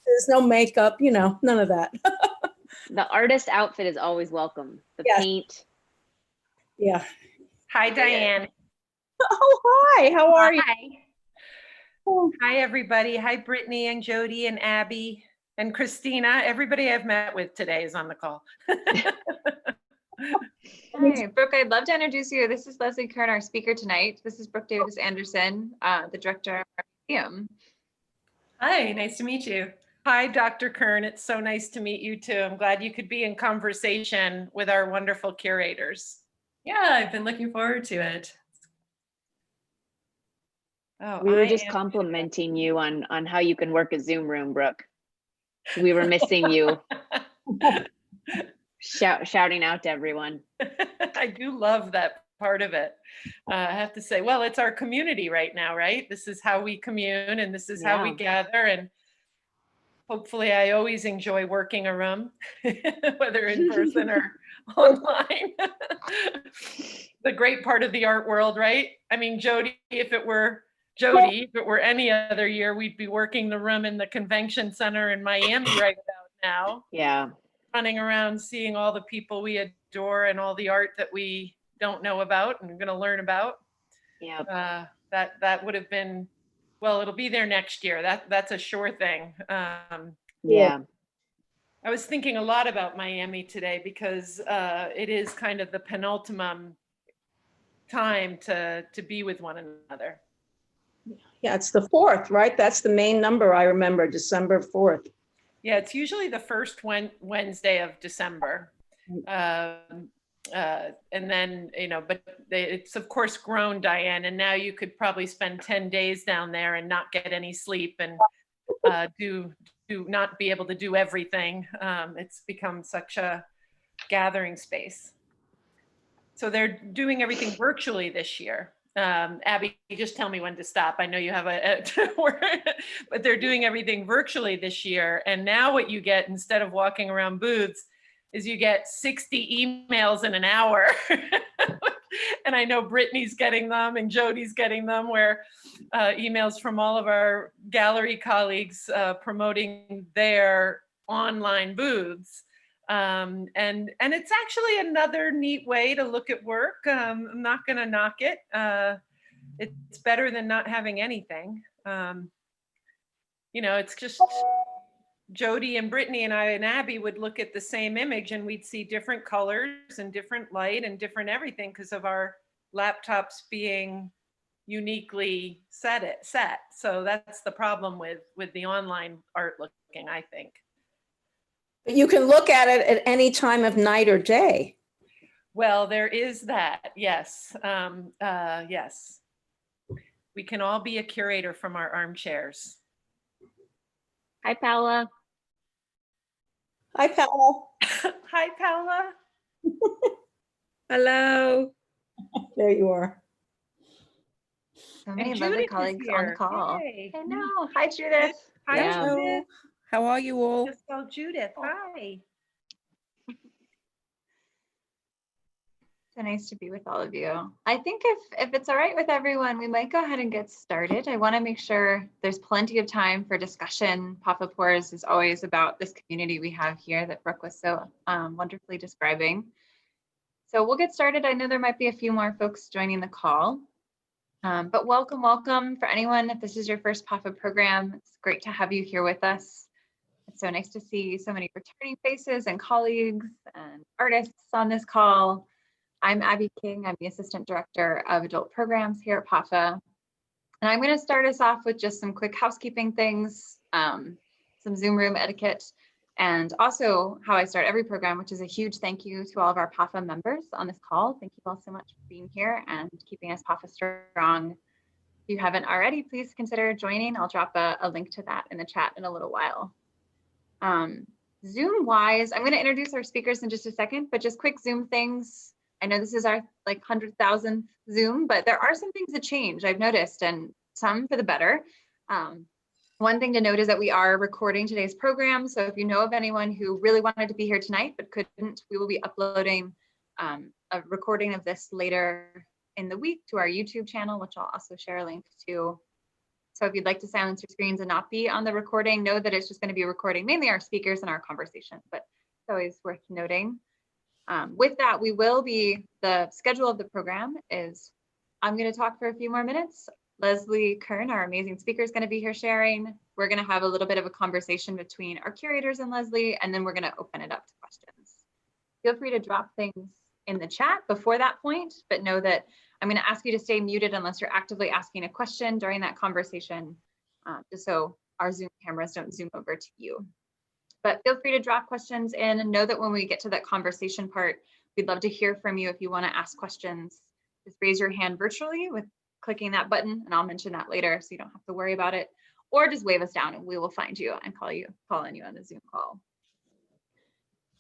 There's no makeup, you know, none of that. The artist outfit is always welcome. The Yes. paint. Yeah. Hi, Diane. Oh, hi. How are you? Hi. Hi, everybody. Hi, Brittany and Jodi and Abby and Christina. Everybody I've met with today is on the call. Hi, Brooke, I'd love to introduce you. This is Leslie Kern, our speaker tonight. This is Brooke Davis Anderson, the director of our museum. Hi, nice to meet you. Hi, Dr. Kern. It's so nice to meet you too. I'm glad you could be in conversation with our wonderful curators. Yeah, I've been looking forward to it. Oh, We were just complimenting you on how you can work a Zoom room, Brooke. We were missing you. Shouting out to everyone. I do love that part of it. I have to say, well, it's our community right now, right? This is how we commune and this is how we gather. And hopefully I always enjoy working a room, whether in person or online. The great part of the art world, right? I mean, Jodi, if it were any other year, we'd be working the room in the convention center in Miami right about now. Yeah. Running around, seeing all the people we adore and all the art that we don't know about and we're going to learn about. Yeah. That would have been, well, it'll be there next year. That's a sure thing. Yeah. I was thinking a lot about Miami today because it is kind of the penultimate time to be with one another. Yeah, it's the 4th, right? That's the main number I remember, December 4th. Yeah, it's usually the first Wednesday of December. And then, you know, but it's of course grown, Diane, and now you could probably spend 10 days down there and not get any sleep and do not be able to do everything. It's become such a gathering space. So they're doing everything virtually this year. Abby, you just tell me when to stop. I know you have but they're doing everything virtually this year. And now what you get instead of walking around booths is you get 60 emails in an hour. And I know Brittany's getting them and Jodi's getting them, where emails from all of our gallery colleagues promoting their online booths. And it's actually another neat way to look at work. I'm not going to knock it. It's better than not having anything. You know, it's just Jodi and Brittany and I and Abby would look at the same image and we'd see different colors and different light and different everything because of our laptops being uniquely set. So that's the problem with the online art looking, I think. But you can look at it at any time of night or day. Well, there is that, yes. Yes. We can all be a curator from our armchairs. Hi, Paula. Hi, Paula. Hi, Paula. Hello. There you are. So many And lovely Judith is colleagues on the here. call. Yay. I know. Hi, Judith. Hi, Yeah. Judith. How are you all? Just called Judith. Hi. So nice to be with all of you. I think if it's all right with everyone, we might go ahead and get started. I want to make sure there's plenty of time for discussion. PAFA Pours is always about this community we have here that Brooke was so wonderfully describing. So we'll get started. I know there might be a few more folks joining the call, but welcome for anyone. If this is your first PAFA program, it's great to have you here with us. It's so nice to see so many returning faces and colleagues and artists on this call. I'm Abby King. I'm the Assistant Director of Adult Programs here at PAFA. And I'm going to start us off with just some quick housekeeping things, some Zoom room etiquette, and also how I start every program, which is a huge thank you to all of our PAFA members on this call. Thank you all so much for being here and keeping us PAFA strong. If you haven't already, please consider joining. I'll drop a link to that in the chat in a little while. Zoom-wise, I'm going to introduce our speakers in just a second, but just quick Zoom things. I know this is our 100,000th Zoom, but there are some things that change, I've noticed, and some for the better. One thing to note is that we are recording today's program. So if you know of anyone who really wanted to be here tonight but couldn't, we will be uploading a recording of this later in the week to our YouTube channel, which I'll also share a link to. So if you'd like to silence your screens and not be on the recording, know that it's just going to be recording mainly our speakers and our conversation, but it's always worth noting. With that, the schedule of the program is, I'm going to talk for a few more minutes. Leslie Kern, our amazing speaker, is going to be here sharing. We're going to have a little bit of a conversation between our curators and Leslie, and then we're going to open it up to questions. Feel free to drop things in the chat before that point, but know that I'm going to ask you to stay muted unless you're actively asking a question during that conversation, just so our Zoom cameras don't zoom over to you. But feel free to drop questions in, and know that when we get to that conversation part, we'd love to hear from you. If you want to ask questions, just raise your hand virtually with clicking that button, and I'll mention that later so you don't have to worry about it, or just wave us down and we will find you and call on you on the Zoom call.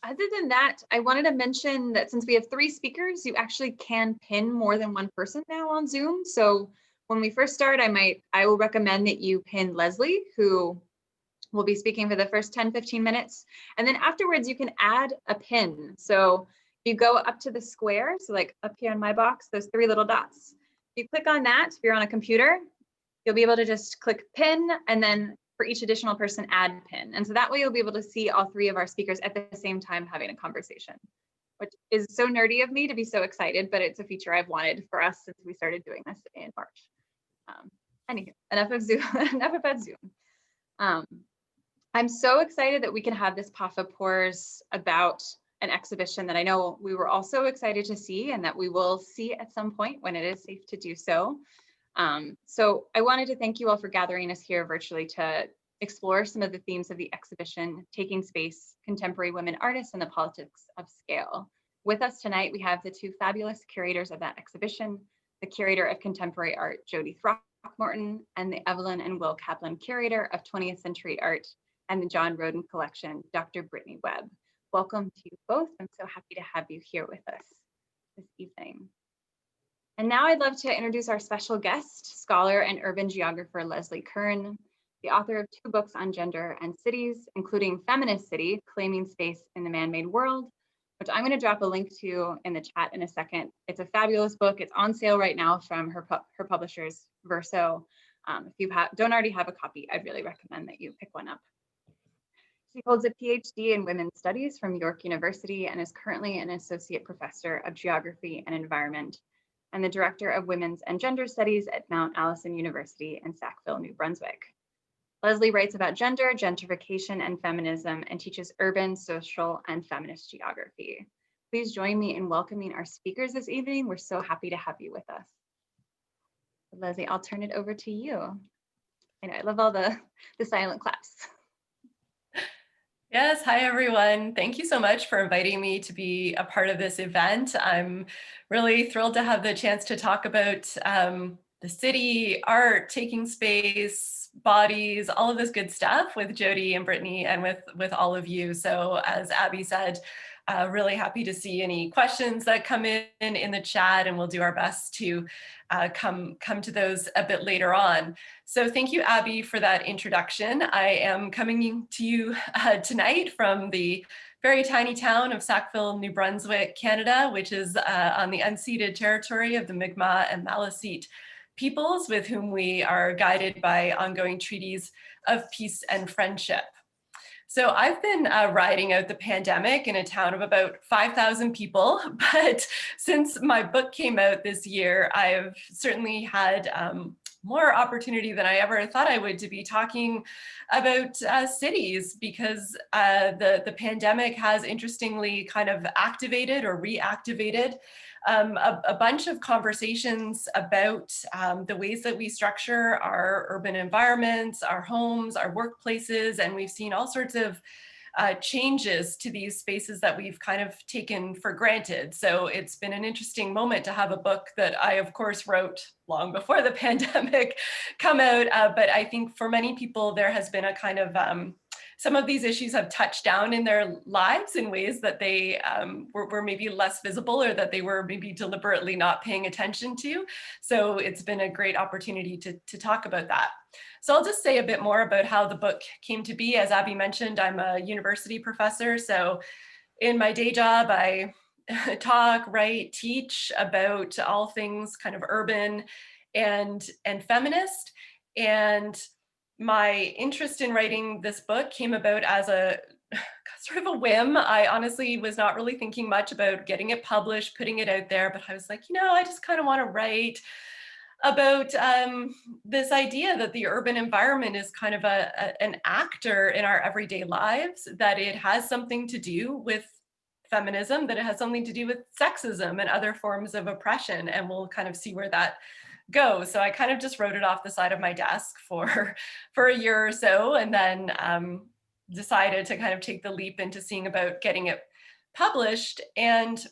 Other than that, I wanted to mention that since we have 3 speakers, you actually can pin more than one person now on Zoom. So when we first start, I will recommend that you pin Leslie, who will be speaking for the first 10-15 minutes. And then afterwards, you can add a pin. So you go up to the square, so like up here in my box, those 3 little dots. If you click on that, if you're on a computer, you'll be able to just click pin, and then for each additional person, add pin. And so that way you'll be able to see all 3 of our speakers at the same time having a conversation, which is so nerdy of me to be so excited, but it's a feature I've wanted for us since we started doing this in March. Anywho, enough of Zoom, enough about Zoom. I'm so excited that we can have this PAFA Pours about an exhibition that I know we were also excited to see, and that we will see at some point when it is safe to do so. So I wanted to thank you all for gathering us here virtually to explore some of the themes of the exhibition, Taking Space, Contemporary Women Artists and the Politics of Scale. With us tonight, we have the 2 fabulous curators of that exhibition, the curator of contemporary art, Jodi Throckmorton, and the Evelyn and Will Kaplan curator of 20th century art and the John Roden collection, Dr. Brittany Webb. Welcome to you both. I'm so happy to have you here with us this evening. And now I'd love to introduce our special guest, scholar and urban geographer Leslie Kern, the author of 2 books on gender and cities, including Feminist City, Claiming Space in the Man-Made World, which I'm going to drop a link to in the chat in a second. It's a fabulous book. It's on sale right now from her publishers, Verso. If you don't already have a copy, I'd really recommend that you pick one up. She holds a PhD in Women's Studies from York University and is currently an associate professor of geography and environment and the director of Women's and Gender Studies at Mount Allison University in Sackville, New Brunswick. Leslie writes about gender, gentrification, and feminism, and teaches urban, social, and feminist geography. Please join me in welcoming our speakers this evening. We're so happy to have you with us. Leslie, I'll turn it over to you. I know, I love all the silent claps. Yes, hi everyone. Thank you so much for inviting me to be a part of this event. I'm really thrilled to have the chance to talk about the city, art, taking space, bodies, all of this good stuff with Jodi and Brittany and with all of you. So as Abby said, really happy to see any questions that come in the chat, and we'll do our best to come to those a bit later on. So thank you, Abby, for that introduction. I am coming to you tonight from the very tiny town of Sackville, New Brunswick, Canada, which is on the unceded territory of the Mi'kmaq and Maliseet peoples, with whom we are guided by ongoing treaties of peace and friendship. So I've been riding out the pandemic in a town of about 5,000 people, but since my book came out this year, I've certainly had more opportunity than I ever thought I would to be talking about cities, because the pandemic has interestingly kind of activated or reactivated a bunch of conversations about the ways that we structure our urban environments, our homes, our workplaces, and we've seen all sorts of changes to these spaces that we've kind of taken for granted. So it's been an interesting moment to have a book that I, of course, wrote long before the pandemic come out. But I think for many people, there has been a kind of some of these issues have touched down in their lives in ways that they were maybe less visible, or that they were maybe deliberately not paying attention to. So it's been a great opportunity to talk about that. So I'll just say a bit more about how the book came to be. As Abby mentioned, I'm a university professor. So in my day job, I talk, write, teach about all things kind of urban and feminist. And my interest in writing this book came about as a sort of a whim. I honestly was not really thinking much about getting it published, putting it out there, but I was like, I just kind of want to write about this idea that the urban environment is kind of an actor in our everyday lives, that it has something to do with feminism, that it has something to do with sexism and other forms of oppression, and we'll kind of see where that goes. So I kind of just wrote it off the side of my desk for a year or so, and then decided to kind of take the leap into seeing about getting it published. And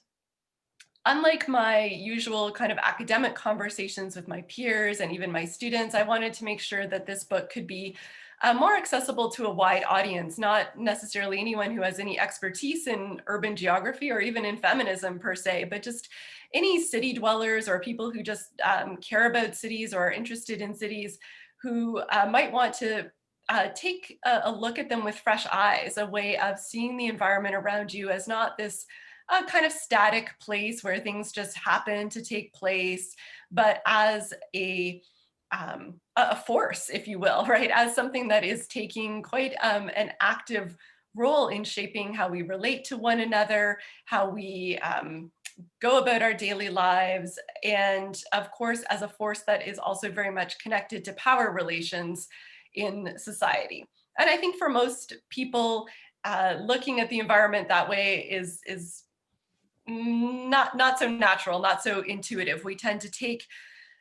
unlike my usual kind of academic conversations with my peers and even my students, I wanted to make sure that this book could be more accessible to a wide audience, not necessarily anyone who has any expertise in urban geography or even in feminism per se, but just any city dwellers or people who just care about cities or are interested in cities, who might want to take a look at them with fresh eyes, a way of seeing the environment around you as not this kind of static place where things just happen to take place, but as a force, if you will, right? As something that is taking quite an active role in shaping how we relate to one another, how we go about our daily lives, and of course, as a force that is also very much connected to power relations in society. And I think for most people, looking at the environment that way is not so natural, not so intuitive. We tend to take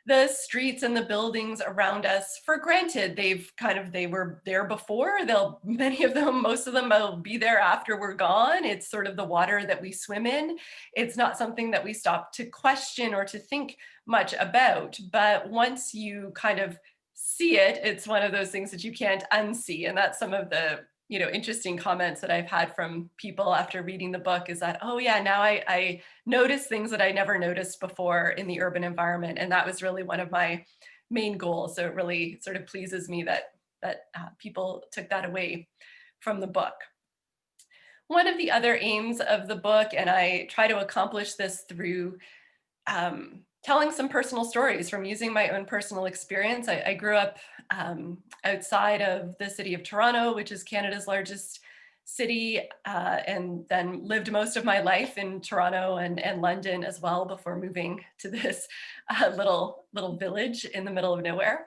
the streets and the buildings around us for granted. They were there before. Many of them, most of them will be there after we're gone. It's sort of the water that we swim in. It's not something that we stop to question or to think much about. But once you kind of see it, it's one of those things that you can't unsee. And that's some of the interesting comments that I've had from people after reading the book, is that, oh yeah, now I notice things that I never noticed before in the urban environment. And that was really one of my main goals. So it really sort of pleases me that people took that away from the book. One of the other aims of the book, and I try to accomplish this through telling some personal stories from using my own personal experience. I grew up outside of the city of Toronto, which is Canada's largest city, and then lived most of my life in Toronto and London as well before moving to this little village in the middle of nowhere.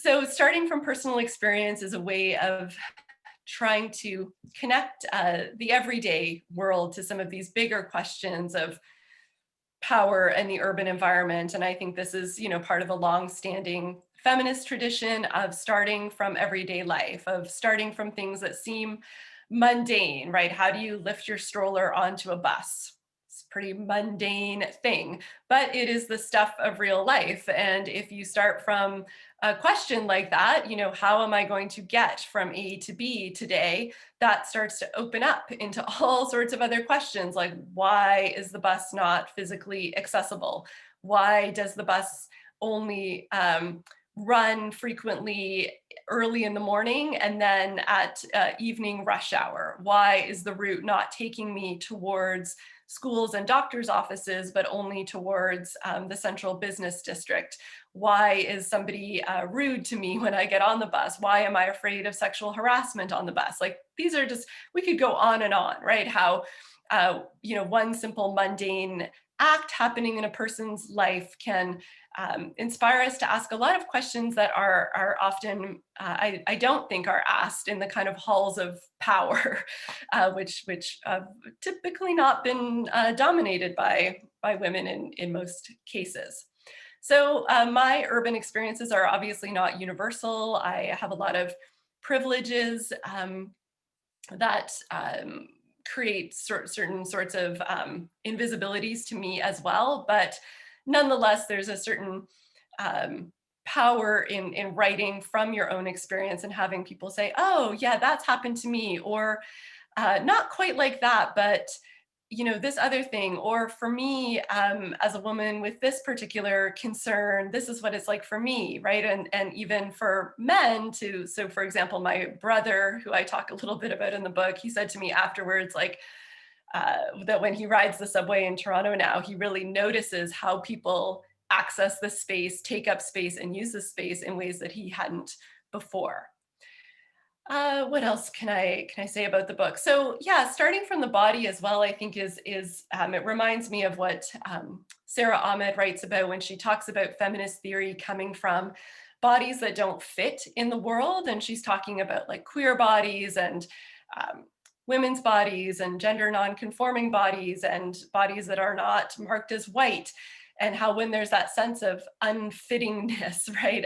So starting from personal experience is a way of trying to connect the everyday world to some of these bigger questions of power and the urban environment. And I think this is, part of a long-standing feminist tradition of starting from everyday life, of starting from things that seem mundane, right? How do you lift your stroller onto a bus? It's a pretty mundane thing, but it is the stuff of real life. And if you start from a question like that, how am I going to get from A to B today? That starts to open up into all sorts of other questions, like, why is the bus not physically accessible? Why does the bus only run frequently early in the morning and then at evening rush hour? Why is the route not taking me towards schools and doctors' offices, but only towards the central business district? Why is somebody rude to me when I get on the bus? Why am I afraid of sexual harassment on the bus? Like, these are just, we could go on and on, right? How, one simple mundane act happening in a person's life can inspire us to ask a lot of questions that are often, I don't think, are asked in the kind of halls of power, which have typically not been dominated by women in most cases. So my urban experiences are obviously not universal. I have a lot of privileges that create certain sorts of invisibilities to me as well. But nonetheless, there's a certain power in writing from your own experience and having people say, oh yeah, that's happened to me, or not quite like that, but this other thing, or for me, as a woman with this particular concern, this is what it's like for me, right? And even for men too. So for example, my brother, who I talk a little bit about in the book, he said to me afterwards, like, that when he rides the subway in Toronto now, he really notices how people access the space, take up space, and use the space in ways that he hadn't before. What else can I say about the book? So yeah, starting from the body as well, I think is it reminds me of what Sarah Ahmed writes about when she talks about feminist theory coming from bodies that don't fit in the world, and she's talking about like queer bodies and women's bodies and gender non-conforming bodies and bodies that are not marked as white. And how when there's that sense of unfittingness, right,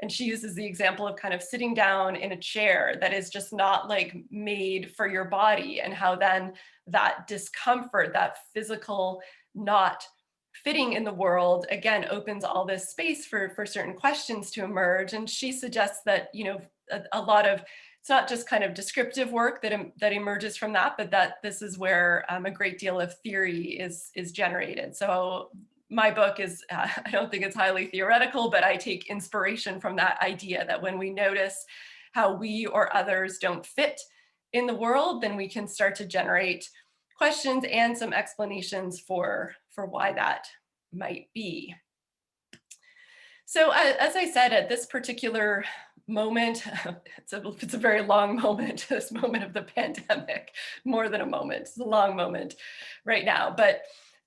and she uses the example of kind of sitting down in a chair that is just not like made for your body, and how then that discomfort, that physical not fitting in the world, again, opens all this space for certain questions to emerge. And she suggests that, you know, a lot of, it's not just kind of descriptive work that emerges from that, but that this is where a great deal of theory is generated. So my book is, I don't think it's highly theoretical, but I take inspiration from that idea that when we notice how we or others don't fit in the world, then we can start to generate questions and some explanations for why that might be. So as I said, at this particular moment, it's a very long moment, this moment of the pandemic, more than a moment, it's a long moment right now. But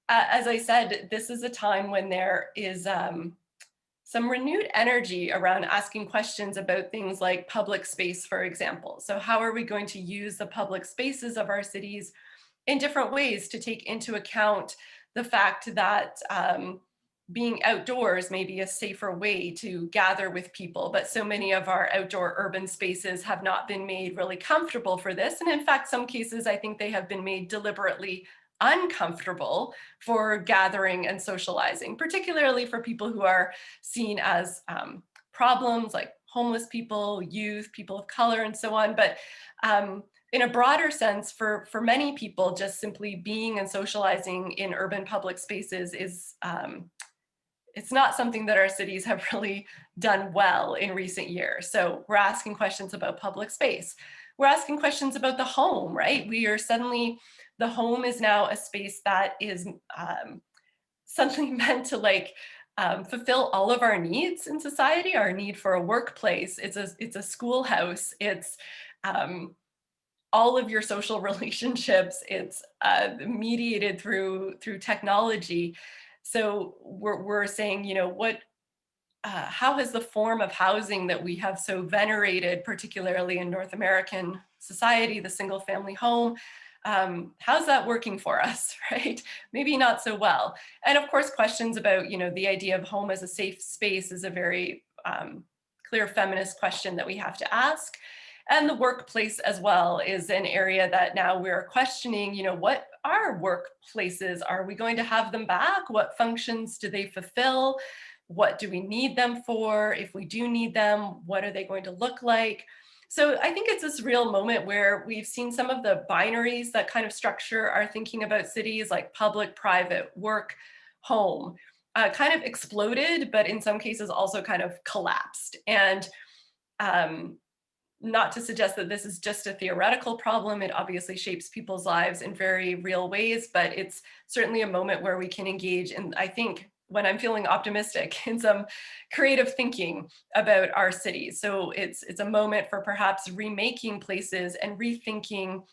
as I said, this is a time when there is some renewed energy around asking questions about things like public space, for example. So how are we going to use the public spaces of our cities in different ways to take into account the fact that being outdoors may be a safer way to gather with people, but so many of our outdoor urban spaces have not been made really comfortable for this. And in fact, some cases, I think they have been made deliberately uncomfortable for gathering and socializing, particularly for people who are seen as problems like homeless people, youth, people of color, and so on. But in a broader sense, for many people, just simply being and socializing in urban public spaces is it's not something that our cities have really done well in recent years. So we're asking questions about public space. We're asking questions about the home, right? We are suddenly, the home is now a space that is suddenly meant to like fulfill all of our needs in society, our need for a workplace. It's a schoolhouse. It's all of your social relationships. It's mediated through technology. So we're saying, you know, how has the form of housing that we have so venerated, particularly in North American society, the single family home, how's that working for us, right? Maybe not so well. And of course, questions about, you know, the idea of home as a safe space is a very clear feminist question that we have to ask. And the workplace as well is an area that now we're questioning, you know, what are workplaces? Are we going to have them back? What functions do they fulfill? What do we need them for? If we do need them, what are they going to look like? So I think it's this real moment where we've seen some of the binaries that kind of structure our thinking about cities, like public, private, work, home, kind of exploded, but in some cases also kind of collapsed. And not to suggest that this is just a theoretical problem. It obviously shapes people's lives in very real ways, but it's certainly a moment where we can engage in, I think, when I'm feeling optimistic, in some creative thinking about our cities. So it's a moment for perhaps remaking places and rethinking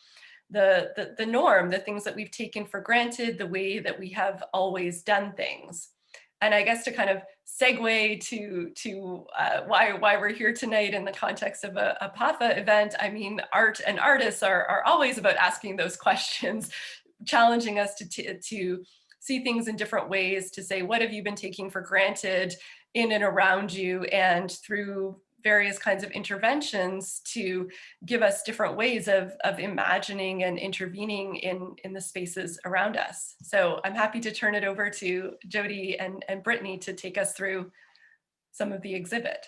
the norm, the things that we've taken for granted, the way that we have always done things. And I guess to kind of segue to why we're here tonight in the context of a PAFA event, I mean, art and artists are always about asking those questions, challenging us to see things in different ways, to say, what have you been taking for granted in and around you, and through various kinds of interventions to give us different ways of imagining and intervening in the spaces around us. So I'm happy to turn it over to Jodi and Brittany to take us through some of the exhibit.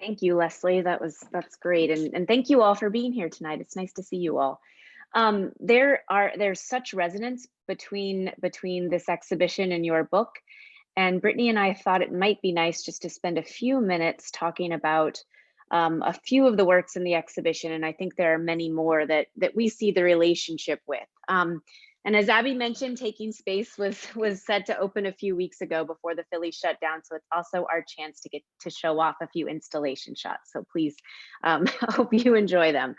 Thank you, Leslie. That's great. And thank you all for being here tonight. It's nice to see you all. There's such resonance between this exhibition and your book. And Brittany and I thought it might be nice just to spend a few minutes talking about a few of the works in the exhibition. And I think there are many more that we see the relationship with. And as Abby mentioned, Taking Space was set to open a few weeks ago before the Phillies shut down. So it's also our chance to get to show off a few installation shots. So please, hope you enjoy them.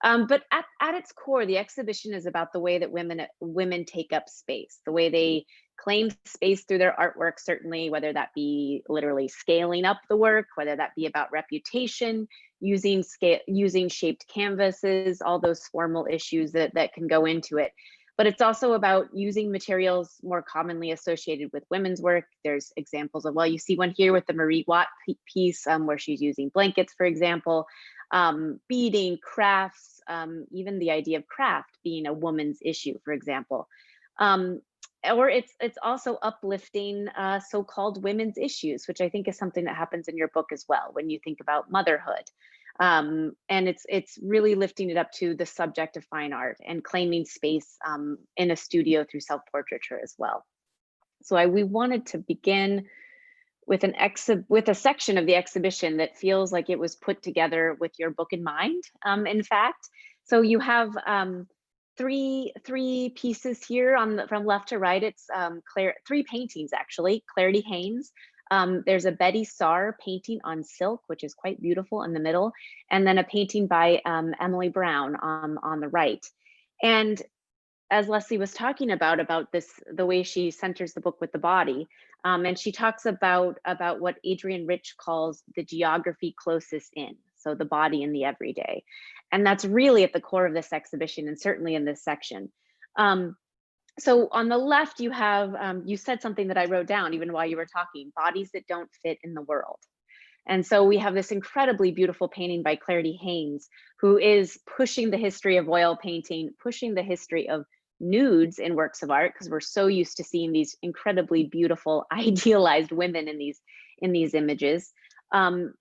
But at its core, the exhibition is about the way that women take up space, the way they claim space through their artwork, certainly, whether that be literally scaling up the work, whether that be about reputation, using shaped canvases, all those formal issues that can go into it. But it's also about using materials more commonly associated with women's work. There's examples of, well, you see one here with the Marie Watt piece where she's using blankets, for example, beading, crafts, even the idea of craft being a woman's issue, for example. Or it's also uplifting so-called women's issues, which I think is something that happens in your book as well when you think about motherhood. And it's really lifting it up to the subject of fine art and claiming space in a studio through self-portraiture as well. So we wanted to begin with a section of the exhibition that feels like it was put together with your book in mind, in fact. So you have three pieces here from left to right. It's three paintings actually. Clarity Haynes. There's a Betty Saar painting on silk, which is quite beautiful in the middle, and then a painting by Emily Brown on the right. And as Leslie was talking about this, the way she centers the book with the body, and she talks about what Adrienne Rich calls the geography closest in, so the body in the everyday. And that's really at the core of this exhibition, and certainly in this section. So on the left, you have, you said something that I wrote down even while you were talking, bodies that don't fit in the world. And so we have this incredibly beautiful painting by Clarity Haynes, who is pushing the history of oil painting, pushing the history of nudes in works of art, because we're so used to seeing these incredibly beautiful, idealized women in these images.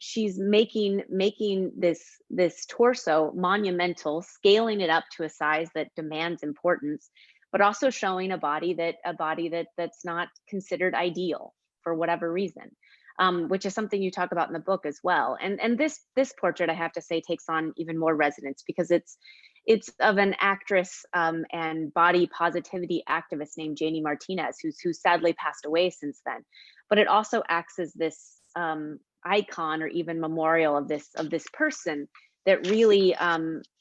She's making this torso monumental, scaling it up to a size that demands importance, but also showing a body that's not considered ideal for whatever reason, which is something you talk about in the book as well. And this portrait, I have to say, takes on even more resonance because it's of an actress and body positivity activist named Janie Martinez, who sadly passed away since then. But it also acts as this icon or even memorial of this person that really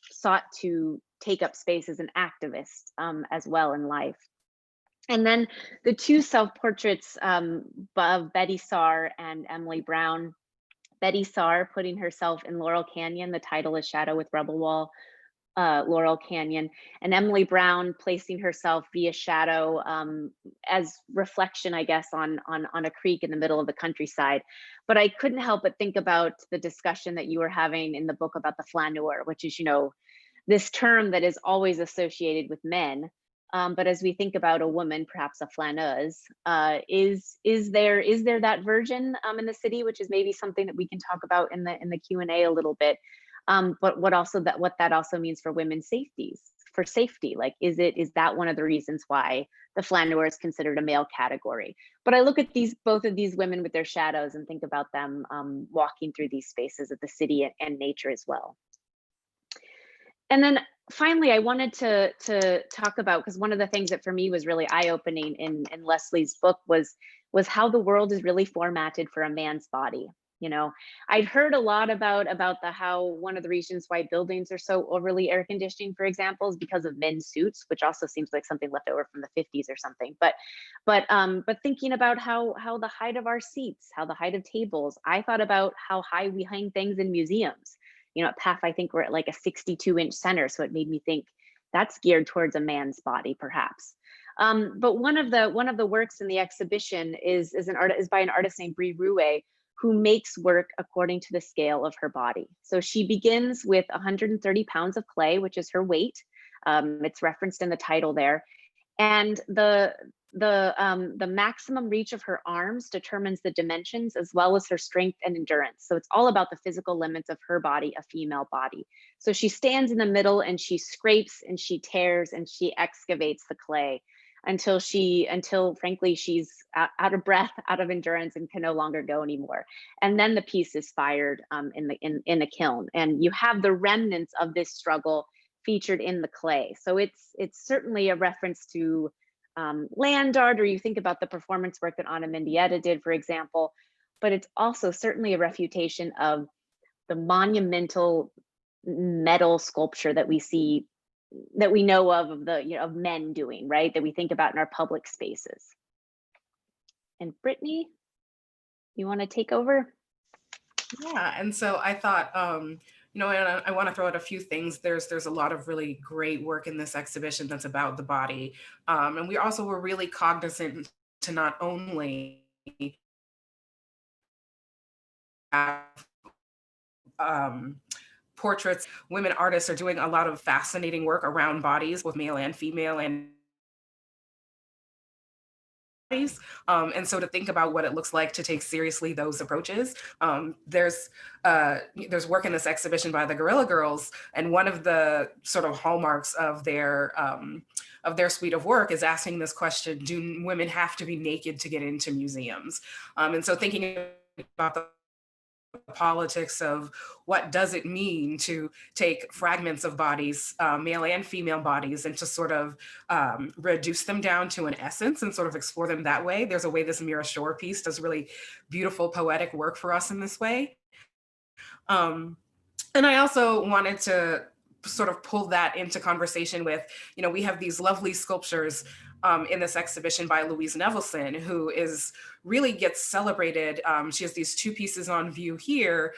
sought to take up space as an activist as well in life. And then the two self-portraits of Betty Saar and Emily Brown. Betty Saar putting herself in Laurel Canyon, the title is Shadow with Rebel Wall, Laurel Canyon, and Emily Brown placing herself via shadow as reflection, I guess, on a creek in the middle of the countryside. But I couldn't help but think about the discussion that you were having in the book about the flaneur, which is, this term that is always associated with men. But as we think about a woman, perhaps a flaneuse, is there that version in the city, which is maybe something that we can talk about in the Q&A a little bit. But what that also means for women's safety, like is that one of the reasons why the flaneur is considered a male category? But I look at both of these women with their shadows and think about them walking through these spaces of the city and nature as well. And then finally, I wanted to talk about, because one of the things that for me was really eye-opening in Leslie's book was how the world is really formatted for a man's body. I'd heard a lot about how one of the reasons why buildings are so overly air conditioning, for example, is because of men's suits, which also seems like something left over from the 50s or something. But thinking about how the height of our seats, how the height of tables, I thought about how high we hang things in museums. At PAFA, I think we're at like a 62-inch center, so it made me think that's geared towards a man's body, perhaps. But one of the works in the exhibition is by an artist named Brie Rouet, who makes work according to the scale of her body. So she begins with 130 pounds of clay, which is her weight. It's referenced in the title there. And the maximum reach of her arms determines the dimensions as well as her strength and endurance. So it's all about the physical limits of her body, a female body. So she stands in the middle and she scrapes and she tears and she excavates the clay until frankly she's out of breath, out of endurance, and can no longer go anymore. And then the piece is fired in a kiln, and you have the remnants of this struggle featured in the clay. So it's certainly a reference to land art, or you think about the performance work that Anna Mendieta did, for example, but it's also certainly a refutation of the monumental metal sculpture that we see, that we know of the, you know, of men doing, right? That we think about in our public spaces. And Brittany, you want to take over? Yeah, and so I thought, you know, and I want to throw out a few things. There's a lot of really great work in this exhibition that's about the body, and we also were really cognizant to not only have portraits. Women artists are doing a lot of fascinating work around bodies, both male and female, and and so to think about what it looks like to take seriously those approaches. There's work in this exhibition by the Guerrilla Girls, and one of the sort of hallmarks of their suite of work is asking this question: do women have to be naked to get into museums? And so thinking about the politics of what does it mean to take fragments of bodies, male and female bodies, and to sort of reduce them down to an essence and sort of explore them that way. There's a way this Mira Shore piece does really beautiful poetic work for us in this way. And I also wanted to sort of pull that into conversation with, you know, we have these lovely sculptures in this exhibition by Louise Nevelson, who is really gets celebrated. She has these two pieces on view here,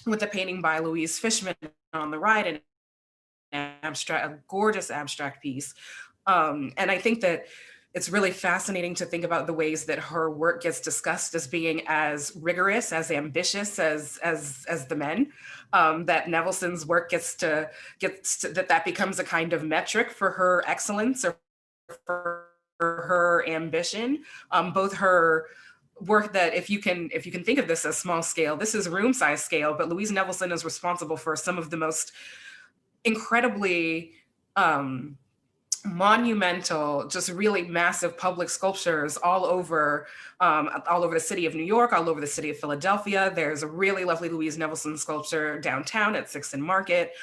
with a painting by Louise Fishman on the right, and a gorgeous abstract piece. And I think that it's really fascinating to think about the ways that her work gets discussed as being as rigorous, as ambitious as the men. That Nevelson's work gets to that becomes a kind of metric for her excellence or for her ambition. Both her work that, if you can think of this as small scale, this is room size scale, but Louise Nevelson is responsible for some of the most incredibly monumental, just really massive public sculptures all over the city of New York, all over the city of Philadelphia. There's a really lovely Louise Nevelson sculpture downtown at 6th and Market.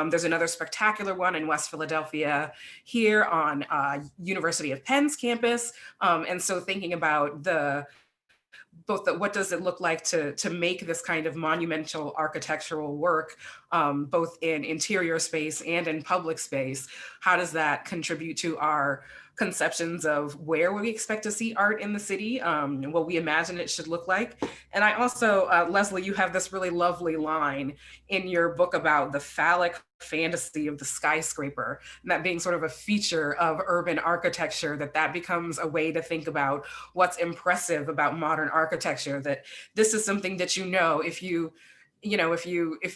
There's another spectacular one in West Philadelphia here on University of Penn's campus. And so thinking about what does it look like to make this kind of monumental architectural work, both in interior space and in public space? How does that contribute to our conceptions of where we expect to see art in the city, what we imagine it should look like? And I also, Leslie, you have this really lovely line in your book about the phallic fantasy of the skyscraper, and that being sort of a feature of urban architecture, that becomes a way to think about what's impressive about modern architecture, that this is something that, if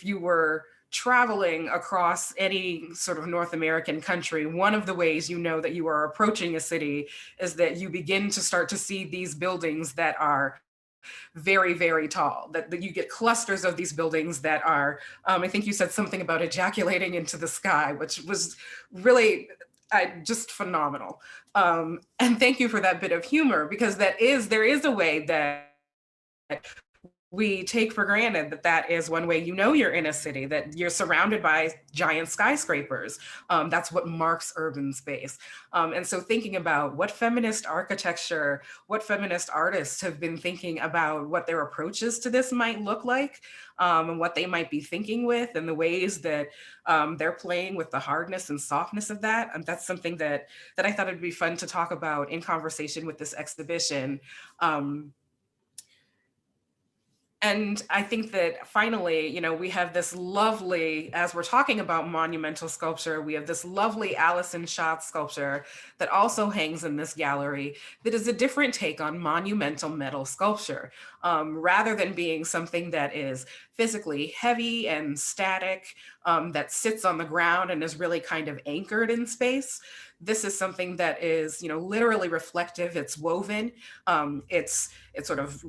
you were traveling across any sort of North American country, one of the ways you know that you are approaching a city is that you begin to start to see these buildings that are very, very tall, that you get clusters of these buildings that are, I think you said something about ejaculating into the sky, which was really just phenomenal. And thank you for that bit of humor, because there is a way that we take for granted that is one way you're in a city, that you're surrounded by giant skyscrapers. That's what marks urban space. And so thinking about what feminist architecture, what feminist artists have been thinking about what their approaches to this might look like, and what they might be thinking with, and the ways that they're playing with the hardness and softness of that. And that's something that I thought it'd be fun to talk about in conversation with this exhibition. And I think that finally, we have this lovely, as we're talking about monumental sculpture, we have this lovely Alison Schott sculpture that also hangs in this gallery that is a different take on monumental metal sculpture. Rather than being something that is physically heavy and static, that sits on the ground and is really kind of anchored in space, this is something that is, literally reflective. It's woven. It's sort of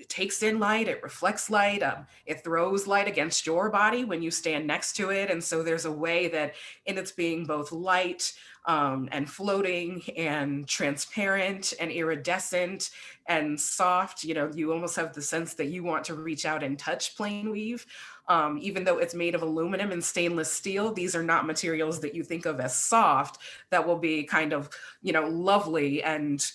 takes in light, it reflects light, it throws light against your body when you stand next to it. And so there's a way that in its being both light and floating and transparent and iridescent and soft, you almost have the sense that you want to reach out and touch plain weave. Even though it's made of aluminum and stainless steel, these are not materials that you think of as soft, that will be kind of, lovely and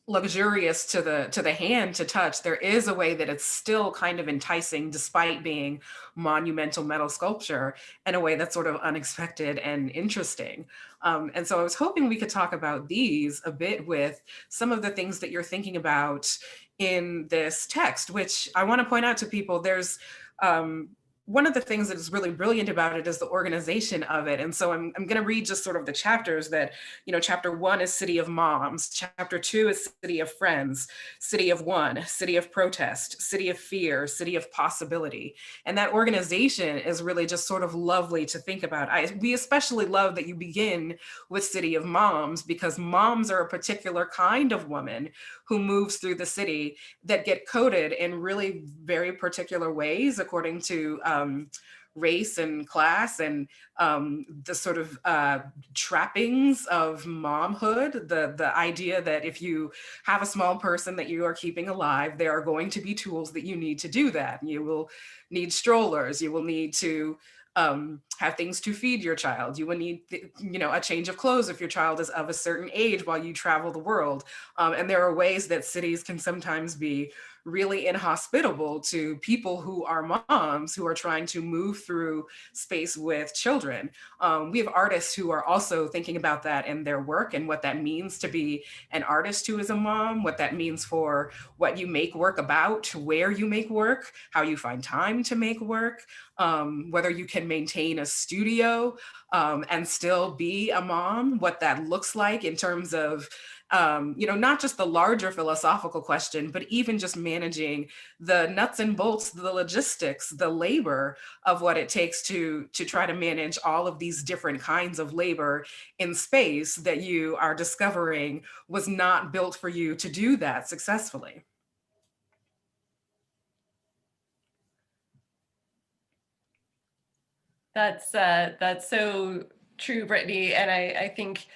luxurious to the hand to touch. There is a way that it's still kind of enticing despite being monumental metal sculpture, in a way that's sort of unexpected and interesting. And so I was hoping we could talk about these a bit with some of the things that you're thinking about in this text, which I want to point out to people. There's one of the things that is really brilliant about it is the organization of it. And so I'm going to read just sort of the chapters that, chapter 1 is City of Moms, chapter 2 is City of Friends, City of One, City of Protest, City of Fear, City of Possibility. And that organization is really just sort of lovely to think about. We especially love that you begin with City of Moms, because moms are a particular kind of woman who moves through the city that get coded in really very particular ways according to race and class and the sort of trappings of momhood, the idea that if you have a small person that you are keeping alive, there are going to be tools that you need to do that. You will need strollers, you will need to have things to feed your child. You will need, a change of clothes if your child is of a certain age while you travel the world. And there are ways that cities can sometimes be really inhospitable to people who are moms who are trying to move through space with children. We have artists who are also thinking about that in their work and what that means to be an artist who is a mom, what that means for what you make work about, where you make work, how you find time to make work, whether you can maintain a studio and still be a mom, what that looks like in terms of not just the larger philosophical question, but even just managing the nuts and bolts, the logistics, the labor of what it takes to try to manage all of these different kinds of labor in space that you are discovering was not built for you to do that successfully. That's so true, Brittany. And I think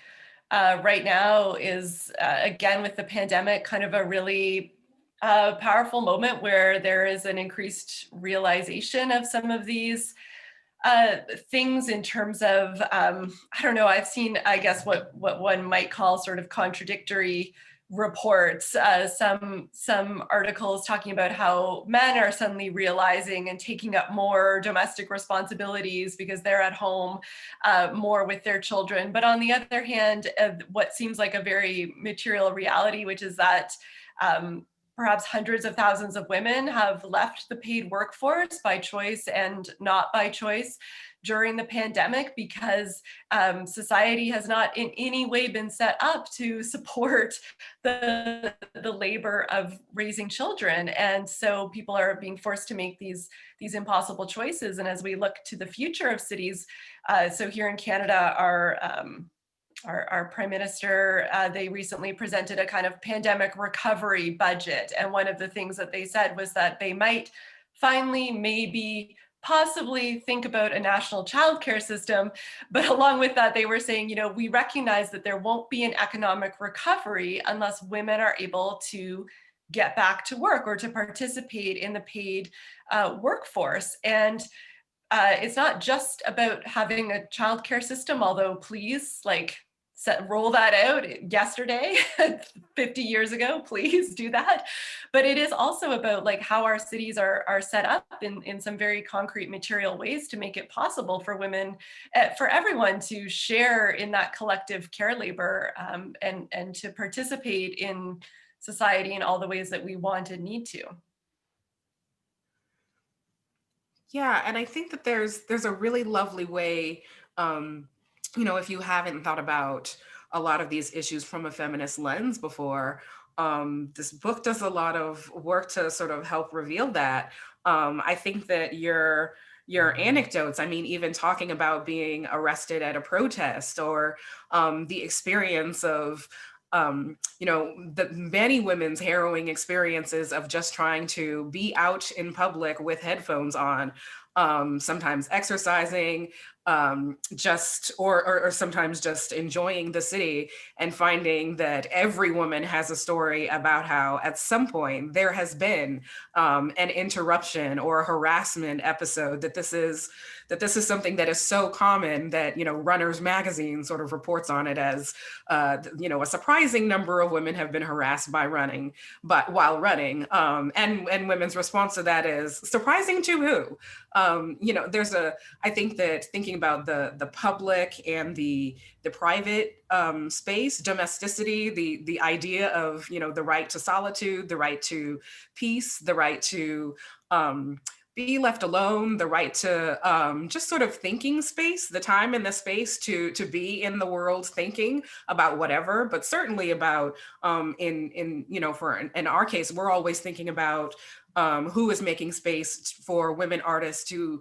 right now is, again, with the pandemic, kind of a really powerful moment where there is an increased realization of some of these things in terms of, I don't know, I've seen, I guess, what one might call sort of contradictory reports, some articles talking about how men are suddenly realizing and taking up more domestic responsibilities because they're at home more with their children. But on the other hand, what seems like a very material reality, which is that perhaps hundreds of thousands of women have left the paid workforce by choice and not by choice during the pandemic, because society has not in any way been set up to support the labor of raising children. And so people are being forced to make these impossible choices. And as we look to the future of cities, so here in Canada, our Prime Minister, they recently presented a kind of pandemic recovery budget. And one of the things that they said was that they might finally maybe possibly think about a national childcare system. But along with that, they were saying, we recognize that there won't be an economic recovery unless women are able to get back to work or to participate in the paid workforce. And it's not just about having a childcare system, although please, roll that out yesterday, 50 years ago, please do that. But it is also about how our cities are set up in some very concrete material ways to make it possible for women, for everyone to share in that collective care labor and to participate in society in all the ways that we want and need to. Yeah, and I think that there's a really lovely way, if you haven't thought about a lot of these issues from a feminist lens before, this book does a lot of work to sort of help reveal that. I think that your anecdotes, even talking about being arrested at a protest or the experience of the many women's harrowing experiences of just trying to be out in public with headphones on, sometimes exercising, or sometimes just enjoying the city, and finding that every woman has a story about how at some point there has been an interruption or a harassment episode, that this is something that is so common that, Runner's Magazine sort of reports on it as, a surprising number of women have been harassed while running. And women's response to that is, surprising to who? I think that thinking about the public and the private space, domesticity, the idea of, the right to solitude, the right to peace, the right to be left alone, the right to just sort of thinking space, the time and the space to be in the world thinking about whatever, but certainly about in our case, we're always thinking about who is making space for women artists to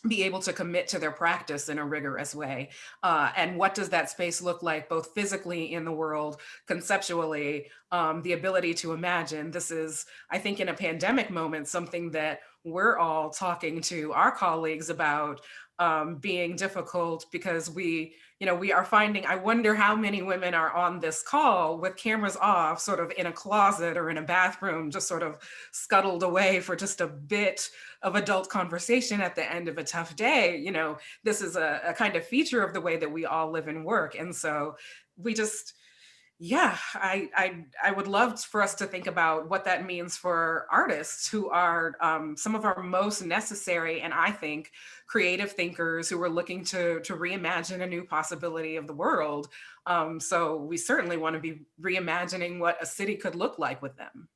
be able to commit to their practice in a rigorous way. And what does that space look like, both physically in the world, conceptually, the ability to imagine. This is, I think, in a pandemic moment, something that we're all talking to our colleagues about being difficult, because we are finding, I wonder how many women are on this call with cameras off, sort of in a closet or in a bathroom, just sort of scuttled away for just a bit of adult conversation at the end of a tough day. This is a kind of feature of the way that we all live and work. And so we just, I would love for us to think about what that means for artists, who are some of our most necessary, and I think, creative thinkers who are looking to reimagine a new possibility of the world. So we certainly want to be reimagining what a city could look like with them.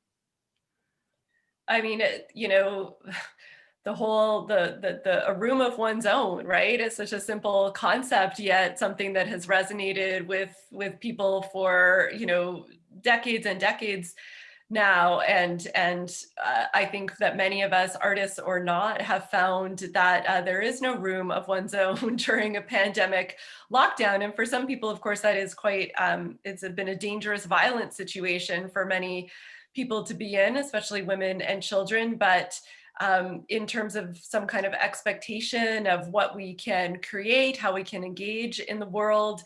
I mean, the whole, a room of one's own, right? It's such a simple concept, yet something that has resonated with people for, decades and decades now. And I think that many of us, artists or not, have found that there is no room of one's own during a pandemic lockdown. And for some people, of course, that is quite, it's been a dangerous, violent situation for many people to be in, especially women and children. But in terms of some kind of expectation of what we can create, how we can engage in the world,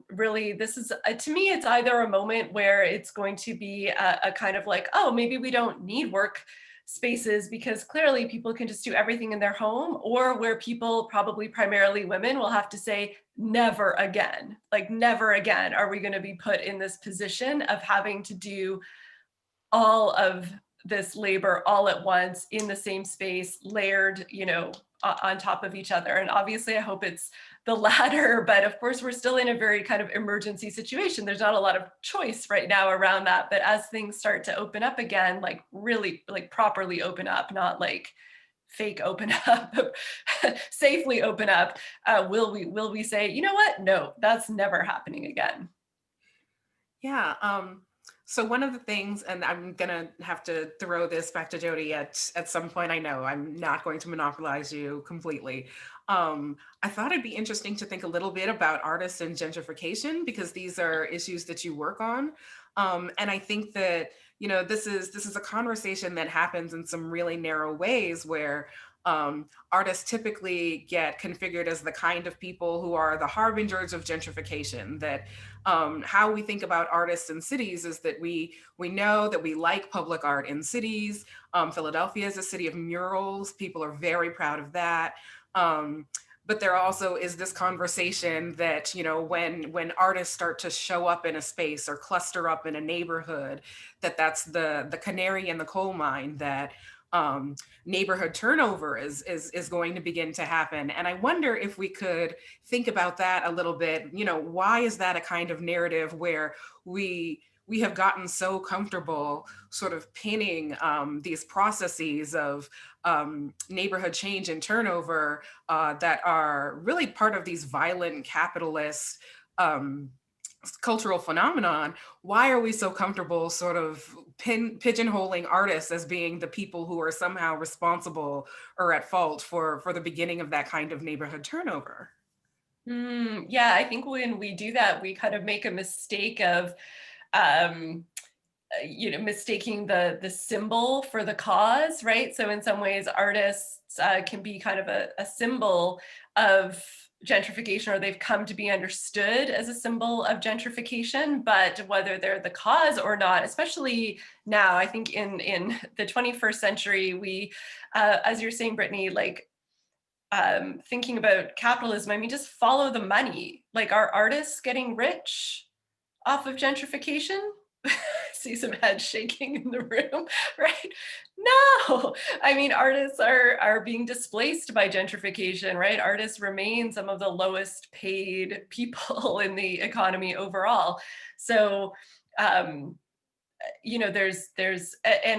really, this is, to me, it's either a moment where it's going to be a kind of like, oh, maybe we don't need work spaces because clearly people can just do everything in their home, or where people, probably primarily women, will have to say, never again, like never again are we going to be put in this position of having to do all of this labor all at once in the same space, layered, on top of each other. And obviously I hope it's the latter, but of course we're still in a very kind of emergency situation. There's not a lot of choice right now around that, but as things start to open up again, like really, like properly open up, not like fake open up, safely open up, will we say, you know what? No, that's never happening again. Yeah. So one of the things, and I'm gonna have to throw this back to Jodi at some point. I know I'm not going to monopolize you completely. I thought it'd be interesting to think a little bit about artists and gentrification, because these are issues that you work on. And I think that, this is a conversation that happens in some really narrow ways, where artists typically get configured as the kind of people who are the harbingers of gentrification. That how we think about artists in cities is that we know that we like public art in cities. Philadelphia is a city of murals. People are very proud of that. But there also is this conversation that, when artists start to show up in a space or cluster up in a neighborhood, that's the canary in the coal mine, that neighborhood turnover is going to begin to happen. And I wonder if we could think about that a little bit. Why is that a kind of narrative where we have gotten so comfortable sort of pinning these processes of neighborhood change and turnover that are really part of these violent capitalist cultural phenomenon? Why are we so comfortable sort of pigeonholing artists as being the people who are somehow responsible or at fault for the beginning of that kind of neighborhood turnover? Yeah, I think when we do that, we kind of make a mistake of, mistaking the symbol for the cause, right? So in some ways, artists can be kind of a symbol of gentrification, or they've come to be understood as a symbol of gentrification, but whether they're the cause or not, especially now, I think in the 21st century, we, as you're saying, Brittany, like, thinking about capitalism, I mean, just follow the money. Like, are artists getting rich off of gentrification? See some heads shaking in the room, right? No, I mean, artists are being displaced by gentrification, right? Artists remain some of the lowest paid people in the economy overall. So, and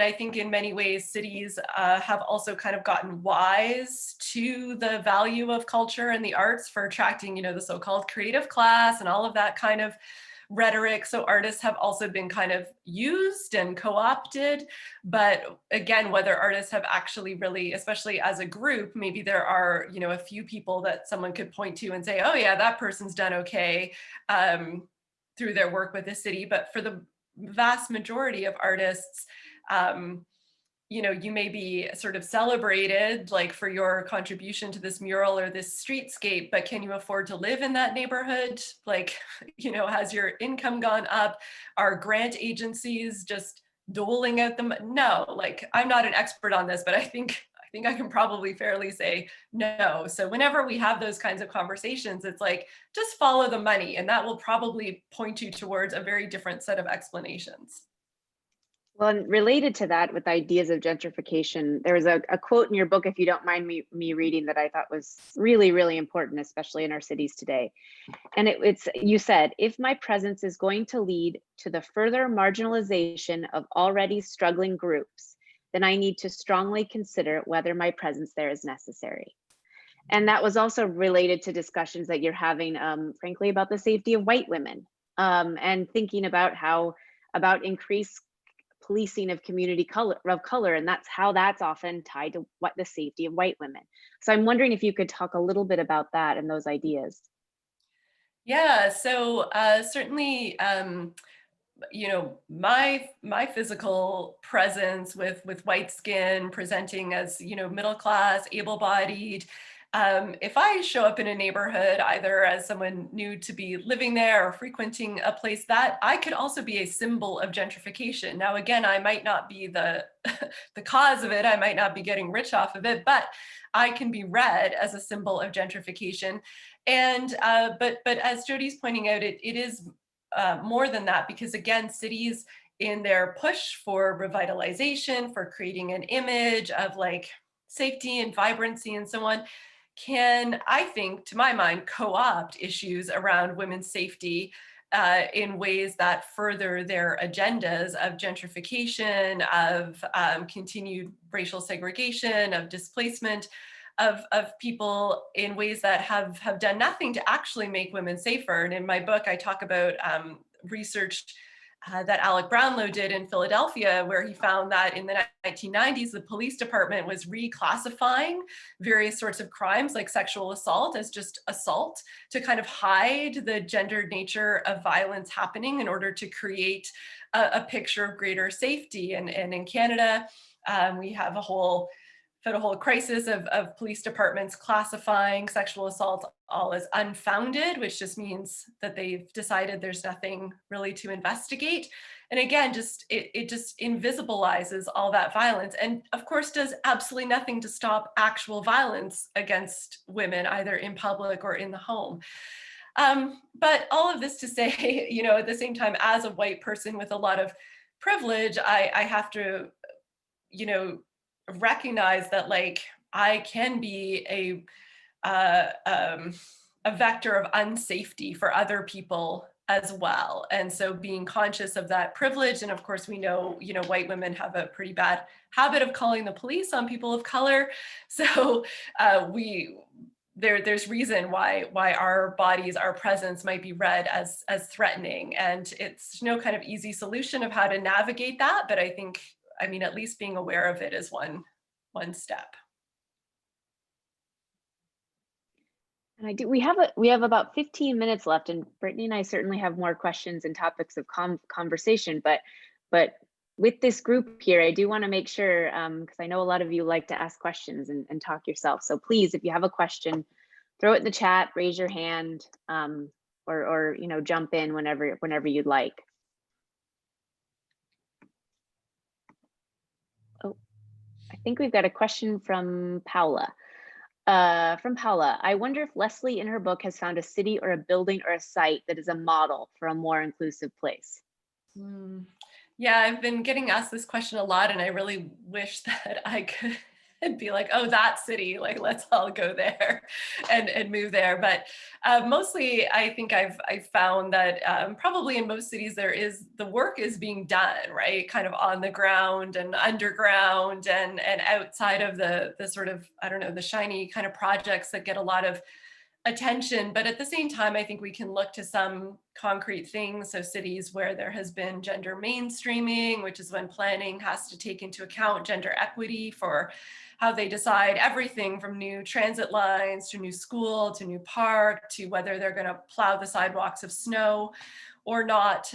I think in many ways cities have also kind of gotten wise to the value of culture and the arts for attracting, the so-called creative class and all of that kind of rhetoric. So artists have also been kind of used and co-opted. But again, whether artists have actually really, especially as a group, maybe there are, a few people that someone could point to and say, oh yeah, that person's done okay through their work with the city. But for the vast majority of artists, you may be sort of celebrated like for your contribution to this mural or this streetscape, but can you afford to live in that neighborhood? Like, has your income gone up? Are grant agencies just doling out them? No, like, I'm not an expert on this, but I think I can probably fairly say no. So whenever we have those kinds of conversations, it's like, just follow the money, and that will probably point you towards a very different set of explanations. Well, and related to that, with ideas of gentrification, there was a quote in your book, if you don't mind me reading, that I thought was really, really important, especially in our cities today. And you said, if my presence is going to lead to the further marginalization of already struggling groups, then I need to strongly consider whether my presence there is necessary. And that was also related to discussions that you're having, frankly, about the safety of white women, and thinking about about increased policing of community of color, and that's often tied to what the safety of white women. So I'm wondering if you could talk a little bit about that and those ideas. Yeah, so certainly, my physical presence with white skin, presenting as, middle class, able-bodied, if I show up in a neighborhood, either as someone new to be living there or frequenting a place, that I could also be a symbol of gentrification. Now, again, I might not be the the cause of it. I might not be getting rich off of it, but I can be read as a symbol of gentrification. And but as Jodi's pointing out, it is more than that, because again, cities, in their push for revitalization, for creating an image of like safety and vibrancy and so on, can, I think, to my mind, co-opt issues around women's safety in ways that further their agendas of gentrification, of continued racial segregation, of displacement of people, in ways that have done nothing to actually make women safer. And in my book, I talk about research that Alec Brownlow did in Philadelphia, where he found that in the 1990s, the police department was reclassifying various sorts of crimes like sexual assault as just assault, to kind of hide the gendered nature of violence happening in order to create a picture of greater safety. And in Canada, we have a whole crisis of police departments classifying sexual assault all as unfounded, which just means that they've decided there's nothing really to investigate. And again, it just invisibilizes all that violence, and of course does absolutely nothing to stop actual violence against women, either in public or in the home. But all of this to say, at the same time, as a white person with a lot of privilege, I have to, recognize that, like, I can be a vector of unsafety for other people as well. And so being conscious of that privilege, and of course we know, white women have a pretty bad habit of calling the police on people of color. So there's reason why our bodies, our presence might be read as threatening. And it's no kind of easy solution of how to navigate that. But I think, at least being aware of it is one step. And And we have about 15 minutes left, and Brittany and I certainly have more questions and topics of conversation, but with this group here, I do want to make sure, because I know a lot of you like to ask questions and talk yourself. So please, if you have a question, throw it in the chat, raise your hand, or jump in whenever you'd like. Oh, I think we've got a question from Paula. I wonder if Leslie in her book has found a city or a building or a site that is a model for a more inclusive place. Yeah, I've been getting asked this question a lot, and I really wish that I could be like, oh, that city, like, let's all go there and move there. But mostly, I think I've found that probably in most cities the work is being done, right? Kind of on the ground and underground and outside of the sort of, I don't know, the shiny kind of projects that get a lot of attention. But at the same time, I think we can look to some concrete things. So cities where there has been gender mainstreaming, which is when planning has to take into account gender equity for how they decide everything from new transit lines to new school to new park to whether they're going to plow the sidewalks of snow or not.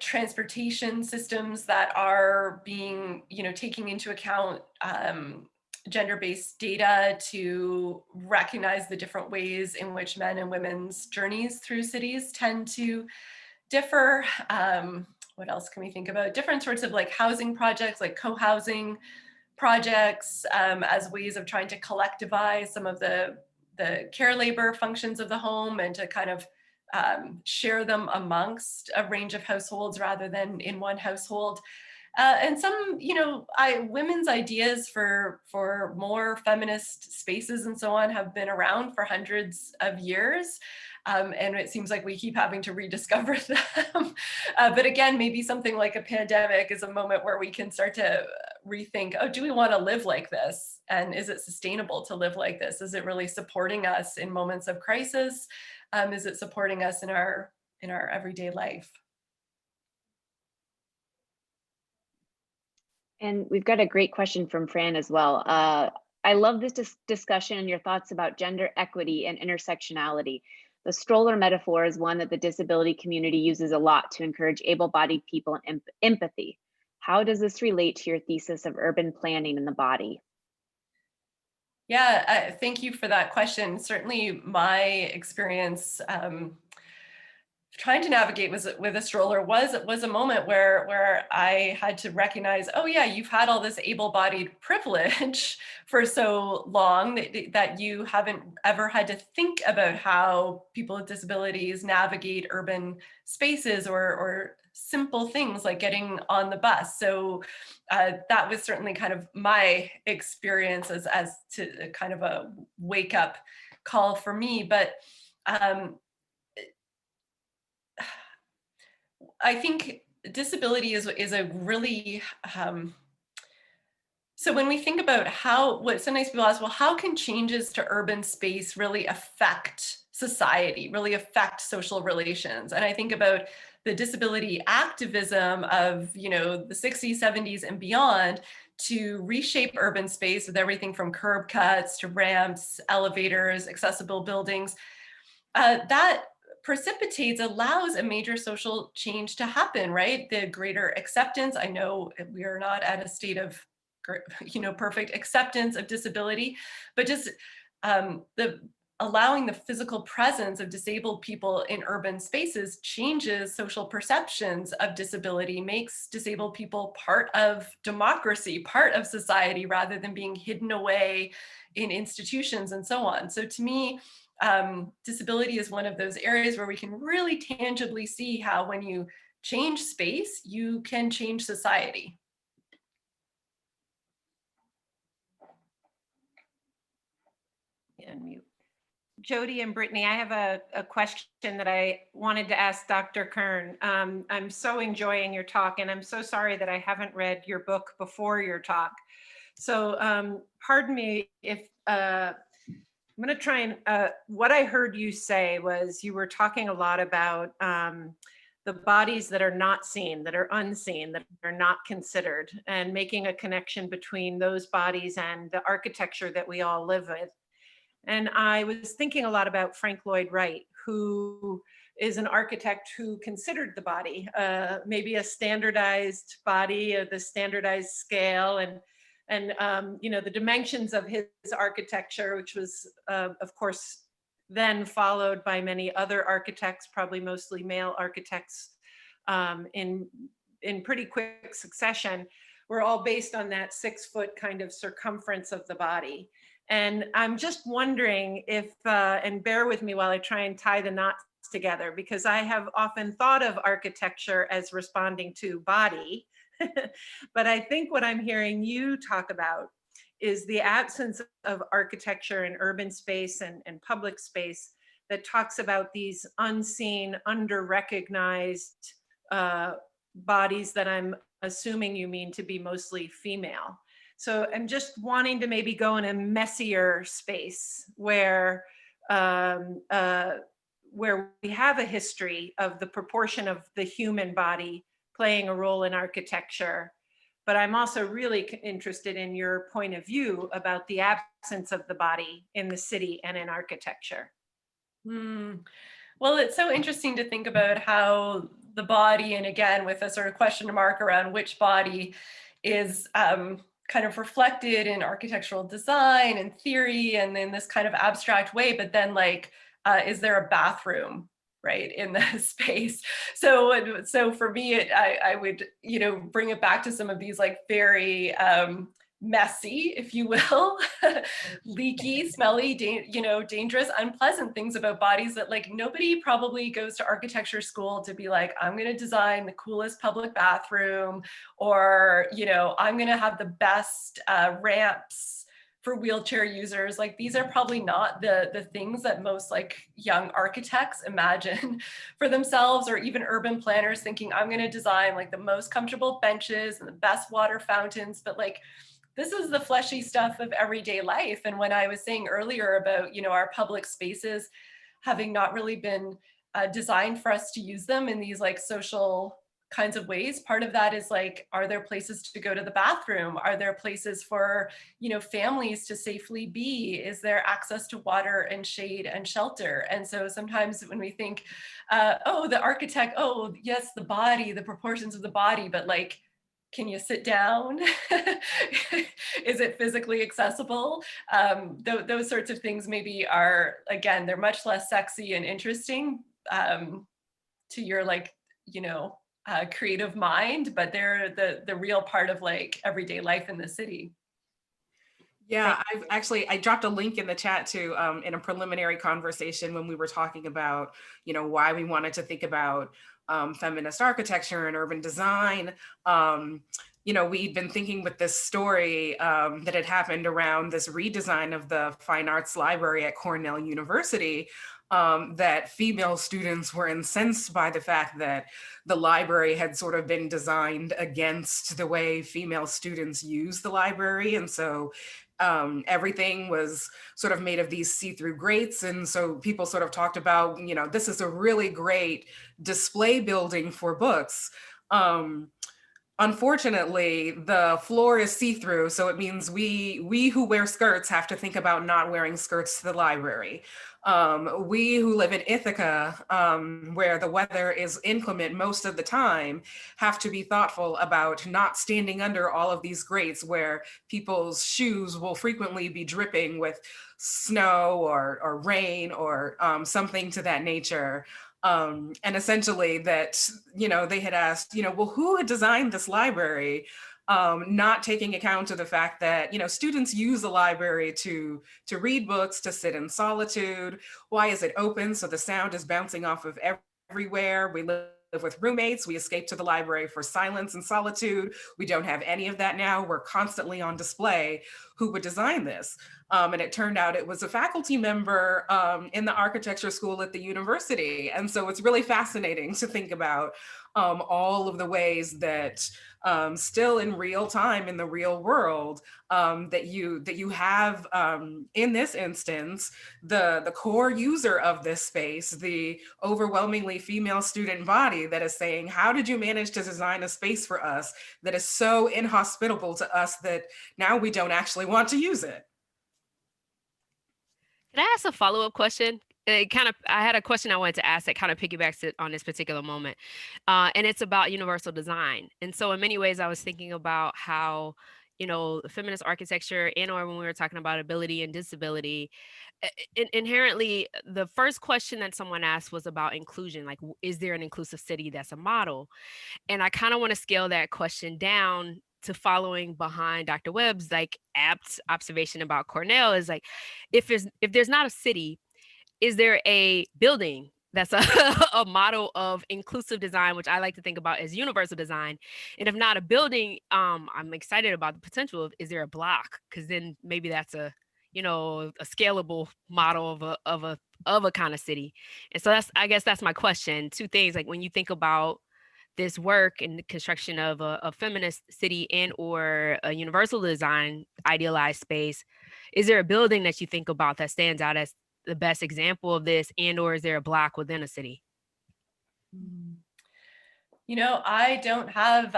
Transportation systems that are being, taking into account gender-based data to recognize the different ways in which men and women's journeys through cities tend to differ. What else can we think about? Different sorts of like housing projects, like co-housing projects, as ways of trying to collectivize some of the care labor functions of the home and to kind of share them amongst a range of households rather than in one household. And some, women's ideas for more feminist spaces and so on have been around for hundreds of years. And it seems like we keep having to rediscover them. But again, maybe something like a pandemic is a moment where we can start to rethink, do we want to live like this? And is it sustainable to live like this? Is it really supporting us in moments of crisis? Is it supporting us in our everyday life? And we've got a great question from Fran as well. I love this discussion and your thoughts about gender equity and intersectionality. The stroller metaphor is one that the disability community uses a lot to encourage able-bodied people and empathy. How does this relate to your thesis of urban planning in the body? Yeah, thank you for that question. Certainly my experience trying to navigate with a stroller was a moment where I had to recognize, oh yeah, you've had all this able-bodied privilege for so long that you haven't ever had to think about how people with disabilities navigate urban spaces or simple things like getting on the bus. So that was certainly kind of my experience as to kind of a wake up call for me. But I think disability is a really, so when we think about what sometimes people ask, well, how can changes to urban space really affect society, really affect social relations? And I think about the disability activism of, the 60s, 70s and beyond to reshape urban space with everything from curb cuts to ramps, elevators, accessible buildings. That allows a major social change to happen, right? The greater acceptance. I know we are not at a state of, perfect acceptance of disability, but just allowing the physical presence of disabled people in urban spaces changes social perceptions of disability, makes disabled people part of democracy, part of society, rather than being hidden away in institutions and so on. So to me, disability is one of those areas where we can really tangibly see how when you change space, you can change society. Mute. Jodi and Brittany, I have a question that I wanted to ask Dr. Kern. I'm so enjoying your talk, and I'm so sorry that I haven't read your book before your talk. So pardon me if I'm going to try and what I heard you say was you were talking a lot about the bodies that are not seen, that are unseen, that are not considered, and making a connection between those bodies and the architecture that we all live with. And I was thinking a lot about Frank Lloyd Wright, who is an architect who considered the body, maybe a standardized body, the standardized scale, and the dimensions of his architecture, which was, of course, then followed by many other architects, probably mostly male architects, in pretty quick succession, were all based on that 6-foot kind of circumference of the body. And I'm just wondering if, and bear with me while I try and tie the knots together, because I have often thought of architecture as responding to body, but I think what I'm hearing you talk about is the absence of architecture in urban space and public space that talks about these unseen, under-recognized bodies that I'm assuming you mean to be mostly female. So I'm just wanting to maybe go in a messier space where we have a history of the proportion of the human body playing a role in architecture. But I'm also really interested in your point of view about the absence of the body in the city and in architecture. Well, it's so interesting to think about how the body, and again, with a sort of question mark around which body is kind of reflected in architectural design and theory and in this kind of abstract way, but then like, is there a bathroom, right, in the space? So for me, I would, bring it back to some of these like very messy, if you will, leaky, smelly, dangerous, unpleasant things about bodies that like nobody probably goes to architecture school to be like, I'm going to design the coolest public bathroom, or, I'm going to have the best ramps for wheelchair users. Like these are probably not the things that most like young architects imagine for themselves, or even urban planners thinking I'm going to design like the most comfortable benches and the best water fountains. But like, this is the fleshy stuff of everyday life. And when I was saying earlier about, our public spaces having not really been designed for us to use them in these like social kinds of ways, part of that is like, are there places to go to the bathroom? Are there places for, families to safely be? Is there access to water and shade and shelter? And so sometimes when we think, oh, the architect, oh, yes, the body, the proportions of the body, but like, can you sit down? Is it physically accessible? Those sorts of things maybe are, again, they're much less sexy and interesting to your like, creative mind, but they're the real part of like everyday life in the city. Yeah, I dropped a link in the chat to in a preliminary conversation when we were talking about, why we wanted to think about feminist architecture and urban design. We'd been thinking with this story that had happened around this redesign of the Fine Arts Library at Cornell University, that female students were incensed by the fact that the library had sort of been designed against the way female students use the library. And so everything was sort of made of these see-through grates. And so people sort of talked about, this is a really great display building for books. Unfortunately, the floor is see-through, so it means we who wear skirts have to think about not wearing skirts to the library. We who live in Ithaca, where the weather is inclement most of the time, have to be thoughtful about not standing under all of these grates where people's shoes will frequently be dripping with snow or rain or something to that nature. And essentially that, they had asked, well, who had designed this library? Not taking account of the fact that, students use the library to read books, to sit in solitude. Why is it open? So the sound is bouncing off of everywhere. We live with roommates. We escape to the library for silence and solitude. We don't have any of that now. We're constantly on display. who would design this. And it turned out it was a faculty member in the architecture school at the university. And so it's really fascinating to think about all of the ways that still in real time, in the real world, that you have in this instance, the core user of this space, the overwhelmingly female student body that is saying, how did you manage to design a space for us that is so inhospitable to us that now we don't actually want to use it? Can I ask a follow-up question? I had a question I wanted to ask that kind of piggybacks it on this particular moment. And it's about universal design. And so in many ways, I was thinking about how, feminist architecture or when we were talking about ability and disability, inherently, the first question that someone asked was about inclusion. Like, is there an inclusive city that's a model? And I kind of want to scale that question down to following behind Dr. Webb's like apt observation about Cornell is like, if there's not a city, is there a building that's a model of inclusive design, which I like to think about as universal design? And if not a building, I'm excited about the potential of, is there a block? Because then maybe that's a scalable model of a kind of city. And so I guess that's my question. Two things, like when you think about this work and the construction of a feminist city and or a universal design idealized space, is there a building that you think about that stands out as the best example of this, and or is there a block within a city? I don't have,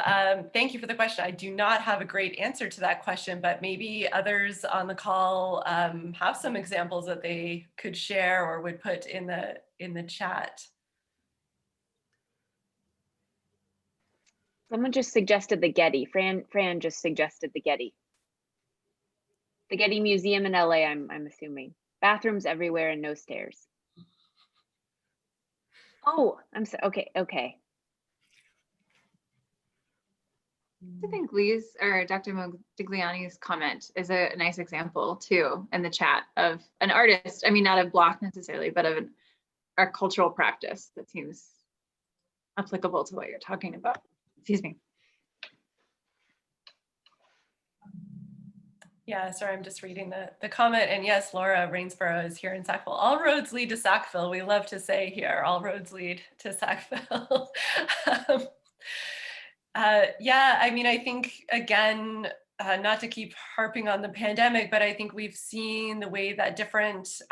thank you for the question. I do not have a great answer to that question, but maybe others on the call have some examples that they could share or would put in the chat. Someone just suggested the Getty. Fran just suggested the Getty. The Getty Museum in LA, I'm assuming. Bathrooms everywhere and no stairs. Oh, okay. I think Lee's or Dr. Modigliani's comment is a nice example too in the chat of an artist. I mean, not a block necessarily, but of a cultural practice that seems applicable to what you're talking about. Excuse me. Yeah, sorry, I'm just reading the comment. And yes, Laura Rainsborough is here in Sackville. All roads lead to Sackville. We love to say here, all roads lead to Sackville. Yeah, I mean, I think, again, not to keep harping on the pandemic, but I think we've seen the way that different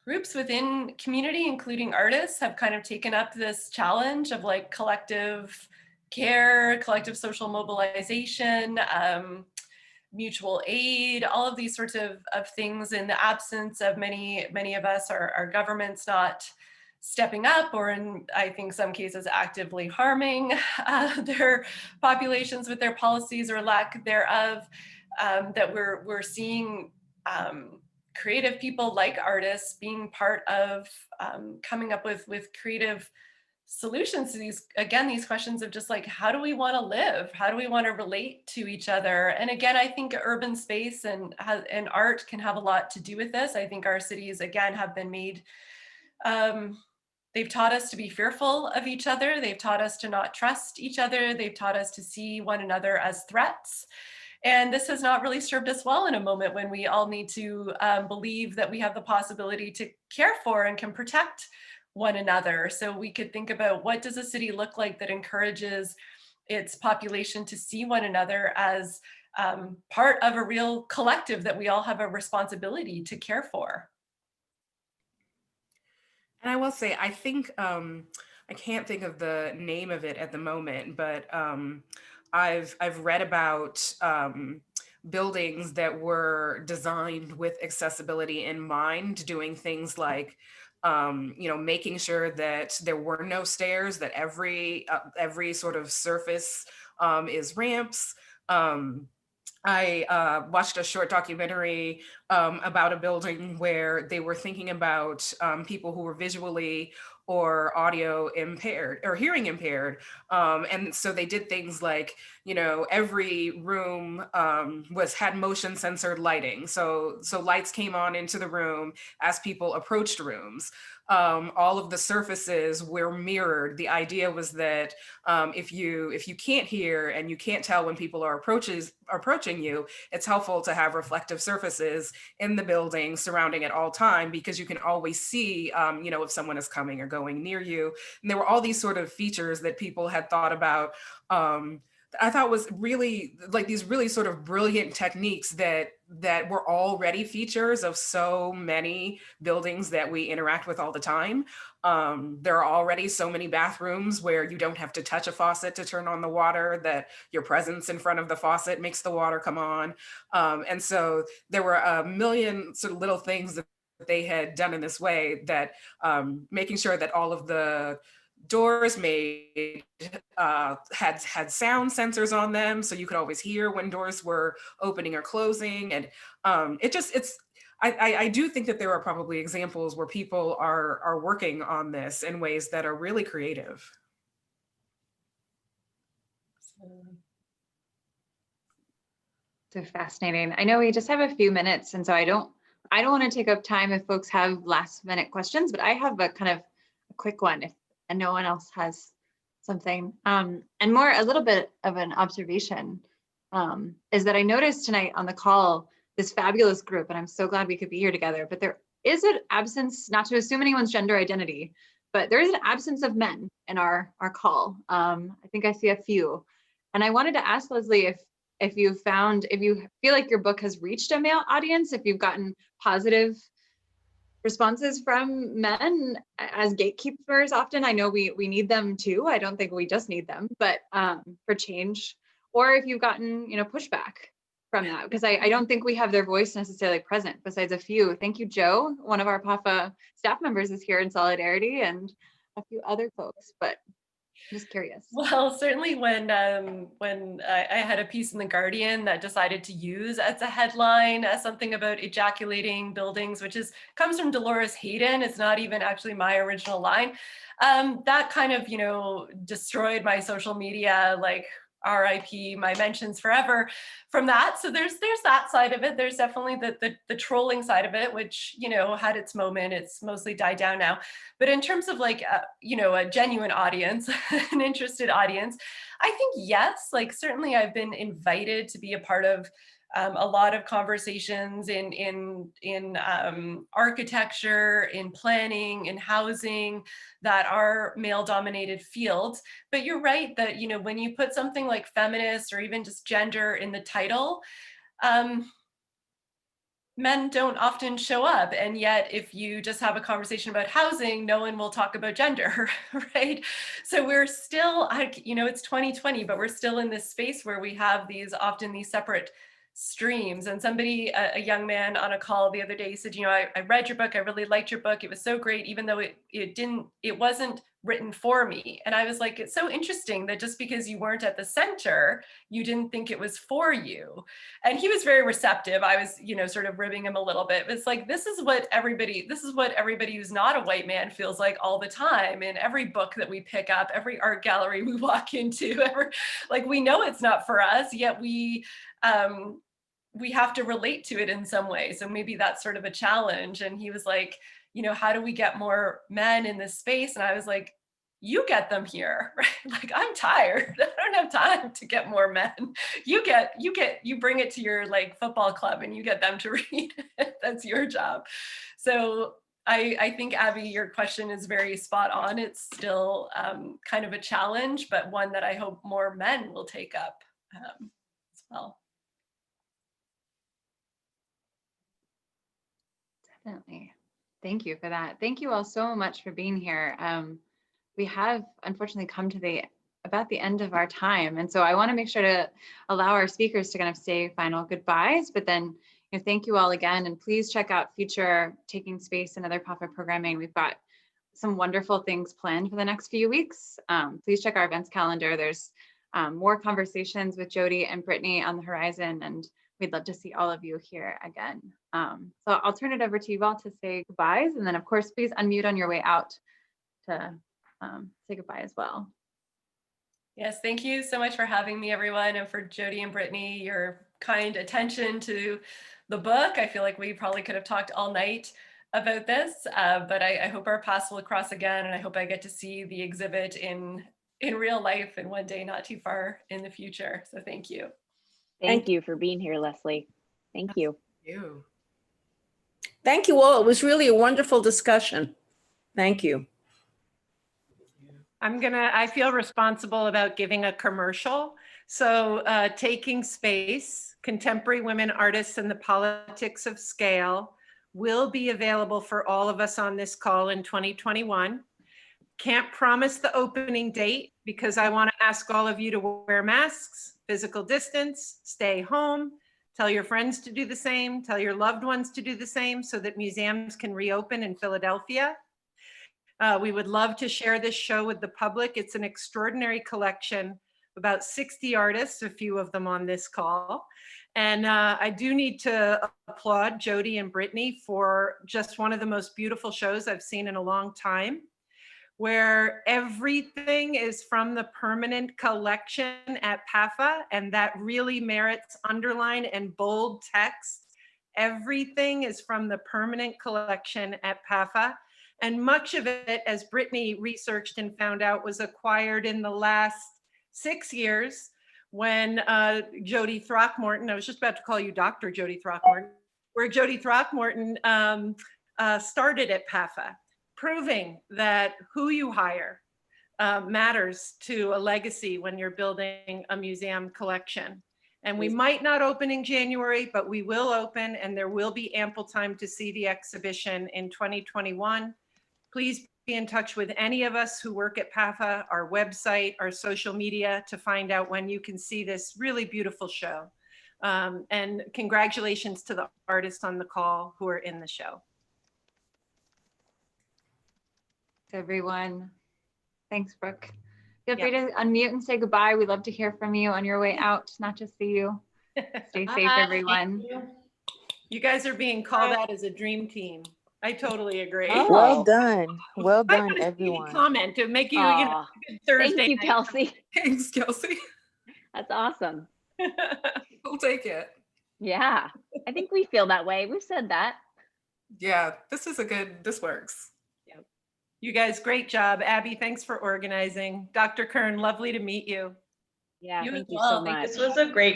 groups within community, including artists, have kind of taken up this challenge of like collective care, collective social mobilization, mutual aid, all of these sorts of things in the absence of many of us, our governments not stepping up, or in, I think, some cases actively harming their populations with their policies or lack thereof, that we're seeing creative people like artists being part of coming up with creative solutions to these questions of just like, how do we want to live? How do we want to relate to each other? And again, I think urban space and art can have a lot to do with this. I think our cities, again, have been made, they've taught us to be fearful of each other. They've taught us to not trust each other. They've taught us to see one another as threats. And this has not really served us well in a moment when we all need to believe that we have the possibility to care for and can protect one another. So we could think about, what does a city look like that encourages its population to see one another as part of a real collective that we all have a responsibility to care for? And I will say, I think, I can't think of the name of it at the moment, but I've read about buildings that were designed with accessibility in mind, doing things like making sure that there were no stairs, that every sort of surface is ramps. I watched a short documentary about a building where they were thinking about people who were visually or audio impaired or hearing impaired. And so they did things like, every room had motion censored lighting. So lights came on into the room as people approached rooms. All of the surfaces were mirrored. The idea was that if you can't hear and you can't tell when people are approaching you, it's helpful to have reflective surfaces in the building surrounding at all time, because you can always see, if someone is coming or going near you. And there were all these sort of features that people had thought about. I thought was really like these really sort of brilliant techniques that were already features of so many buildings that we interact with all the time. There are already so many bathrooms where you don't have to touch a faucet to turn on the water, that your presence in front of the faucet makes the water come on. And so there were a million sort of little things that they had done in this way, that making sure that all of the doors had sound sensors on them, so you could always hear when doors were opening or closing. And I do think that there are probably examples where people are working on this in ways that are really creative. So fascinating. I know we just have a few minutes, and so I don't want to take up time if folks have last minute questions, but I have a kind of a quick one and no one else has something. And more a little bit of an observation is that I noticed tonight on the call this fabulous group, and I'm so glad we could be here together, but there is an absence, not to assume anyone's gender identity, but there is an absence of men in our call. I think I see a few. And I wanted to ask Leslie if you feel like your book has reached a male audience, if you've gotten positive responses from men as gatekeepers often. I know we need them too. I don't think we just need them, but for change, or if you've gotten, pushback from that, because I don't think we have their voice necessarily present besides a few. Thank you, Joe. One of our PAFA staff members is here in solidarity, and a few other folks, but I'm just curious. Well, certainly when I had a piece in The Guardian that decided to use as a headline something about ejaculating buildings, which comes from Dolores Hayden. It's not even actually my original line. That kind of, destroyed my social media, like RIP, my mentions forever from that. So there's that side of it. There's definitely the trolling side of it, which, had its moment. It's mostly died down now. But in terms of like, a genuine audience, an interested audience, I think yes, like certainly I've been invited to be a part of a lot of conversations in architecture, in planning, in housing that are male-dominated fields. But you're right that, when you put something like feminist or even just gender in the title, men don't often show up. And yet, if you just have a conversation about housing, no one will talk about gender, right? So we're still, it's 2020, but we're still in this space where we have often these separate streams. And somebody, a young man on a call the other day said, I read your book, I really liked your book, it was so great, even though it wasn't written for me. And I was like, it's so interesting that just because you weren't at the center, you didn't think it was for you. And he was very receptive. I was, sort of ribbing him a little bit. It's like, this is what everybody who's not a white man feels like all the time. In every book that we pick up, every art gallery we walk into, we know it's not for us, yet we have to relate to it in some way. So maybe that's sort of a challenge. And he was like, how do we get more men in this space? And I was like, you get them here, right? Like, I'm tired. I don't have time to get more men. You bring it to your football club and you get them to read it. That's your job. So I think, Abby, your question is very spot on. It's still kind of a challenge, but one that I hope more men will take up as well. Definitely. Thank you for that. Thank you all so much for being here. We have unfortunately come to about the end of our time. And so I want to make sure to allow our speakers to kind of say final goodbyes, but then thank you all again. And please check out future Taking Space and other PAFA programming. We've got some wonderful things planned for the next few weeks. Please check our events calendar. There's more conversations with Jodi and Brittany on the horizon, and we'd love to see all of you here again. So I'll turn it over to you all to say goodbyes. And then of course, please unmute on your way out to say goodbye as well. Yes, thank you so much for having me, everyone, and for Jodi and Brittany, your kind attention to the book. I feel like we probably could have talked all night about this, but I hope our paths will cross again, and I hope I get to see the exhibit in real life and one day not too far in the future. So thank you. Thank you for being here, Leslie. Thank you. You. Thank you all. It was really a wonderful discussion. Thank you. I feel responsible about giving a commercial. So Taking Space, Contemporary Women Artists and the Politics of Scale will be available for all of us on this call in 2021. Can't promise the opening date because I want to ask all of you to wear masks, physical distance, stay home, tell your friends to do the same, tell your loved ones to do the same so that museums can reopen in Philadelphia. We would love to share this show with the public. It's an extraordinary collection, about 60 artists, a few of them on this call. And I do need to applaud Jodi and Brittany for just one of the most beautiful shows I've seen in a long time, where everything is from the permanent collection at PAFA, and that really merits underline and bold text. Everything is from the permanent collection at PAFA. And much of it, as Brittany researched and found out, was acquired in the last 6 years when Jodi Throckmorton, I was just about to call you Dr. Jodi Throckmorton, where Jodi Throckmorton started at PAFA, proving that who you hire matters to a legacy when you're building a museum collection. And we might not open in January, but we will open, and there will be ample time to see the exhibition in 2021. Please be in touch with any of us who work at PAFA, our website, our social media, to find out when you can see this really beautiful show. And congratulations to the artists on the call who are in the show. Everyone. Thanks, Brooke. Feel free to unmute and say goodbye. We'd love to hear from you on your way out, not just see you. Stay safe, everyone. You guys are being called out as a dream team. I totally agree. Oh. Well done. Well I done, wanted to everyone. comment to make you, you know, Aw, good Thursday thank you, night. Kelsey. Thanks, Kelsey. That's awesome. We'll take it. Yeah, I think we feel that way. We've said that. Yeah, this works. You guys, great job. Abby, thanks for organizing. Dr. Kern, lovely to meet you. Yeah, You as thank you well. so Thank- much. This was a great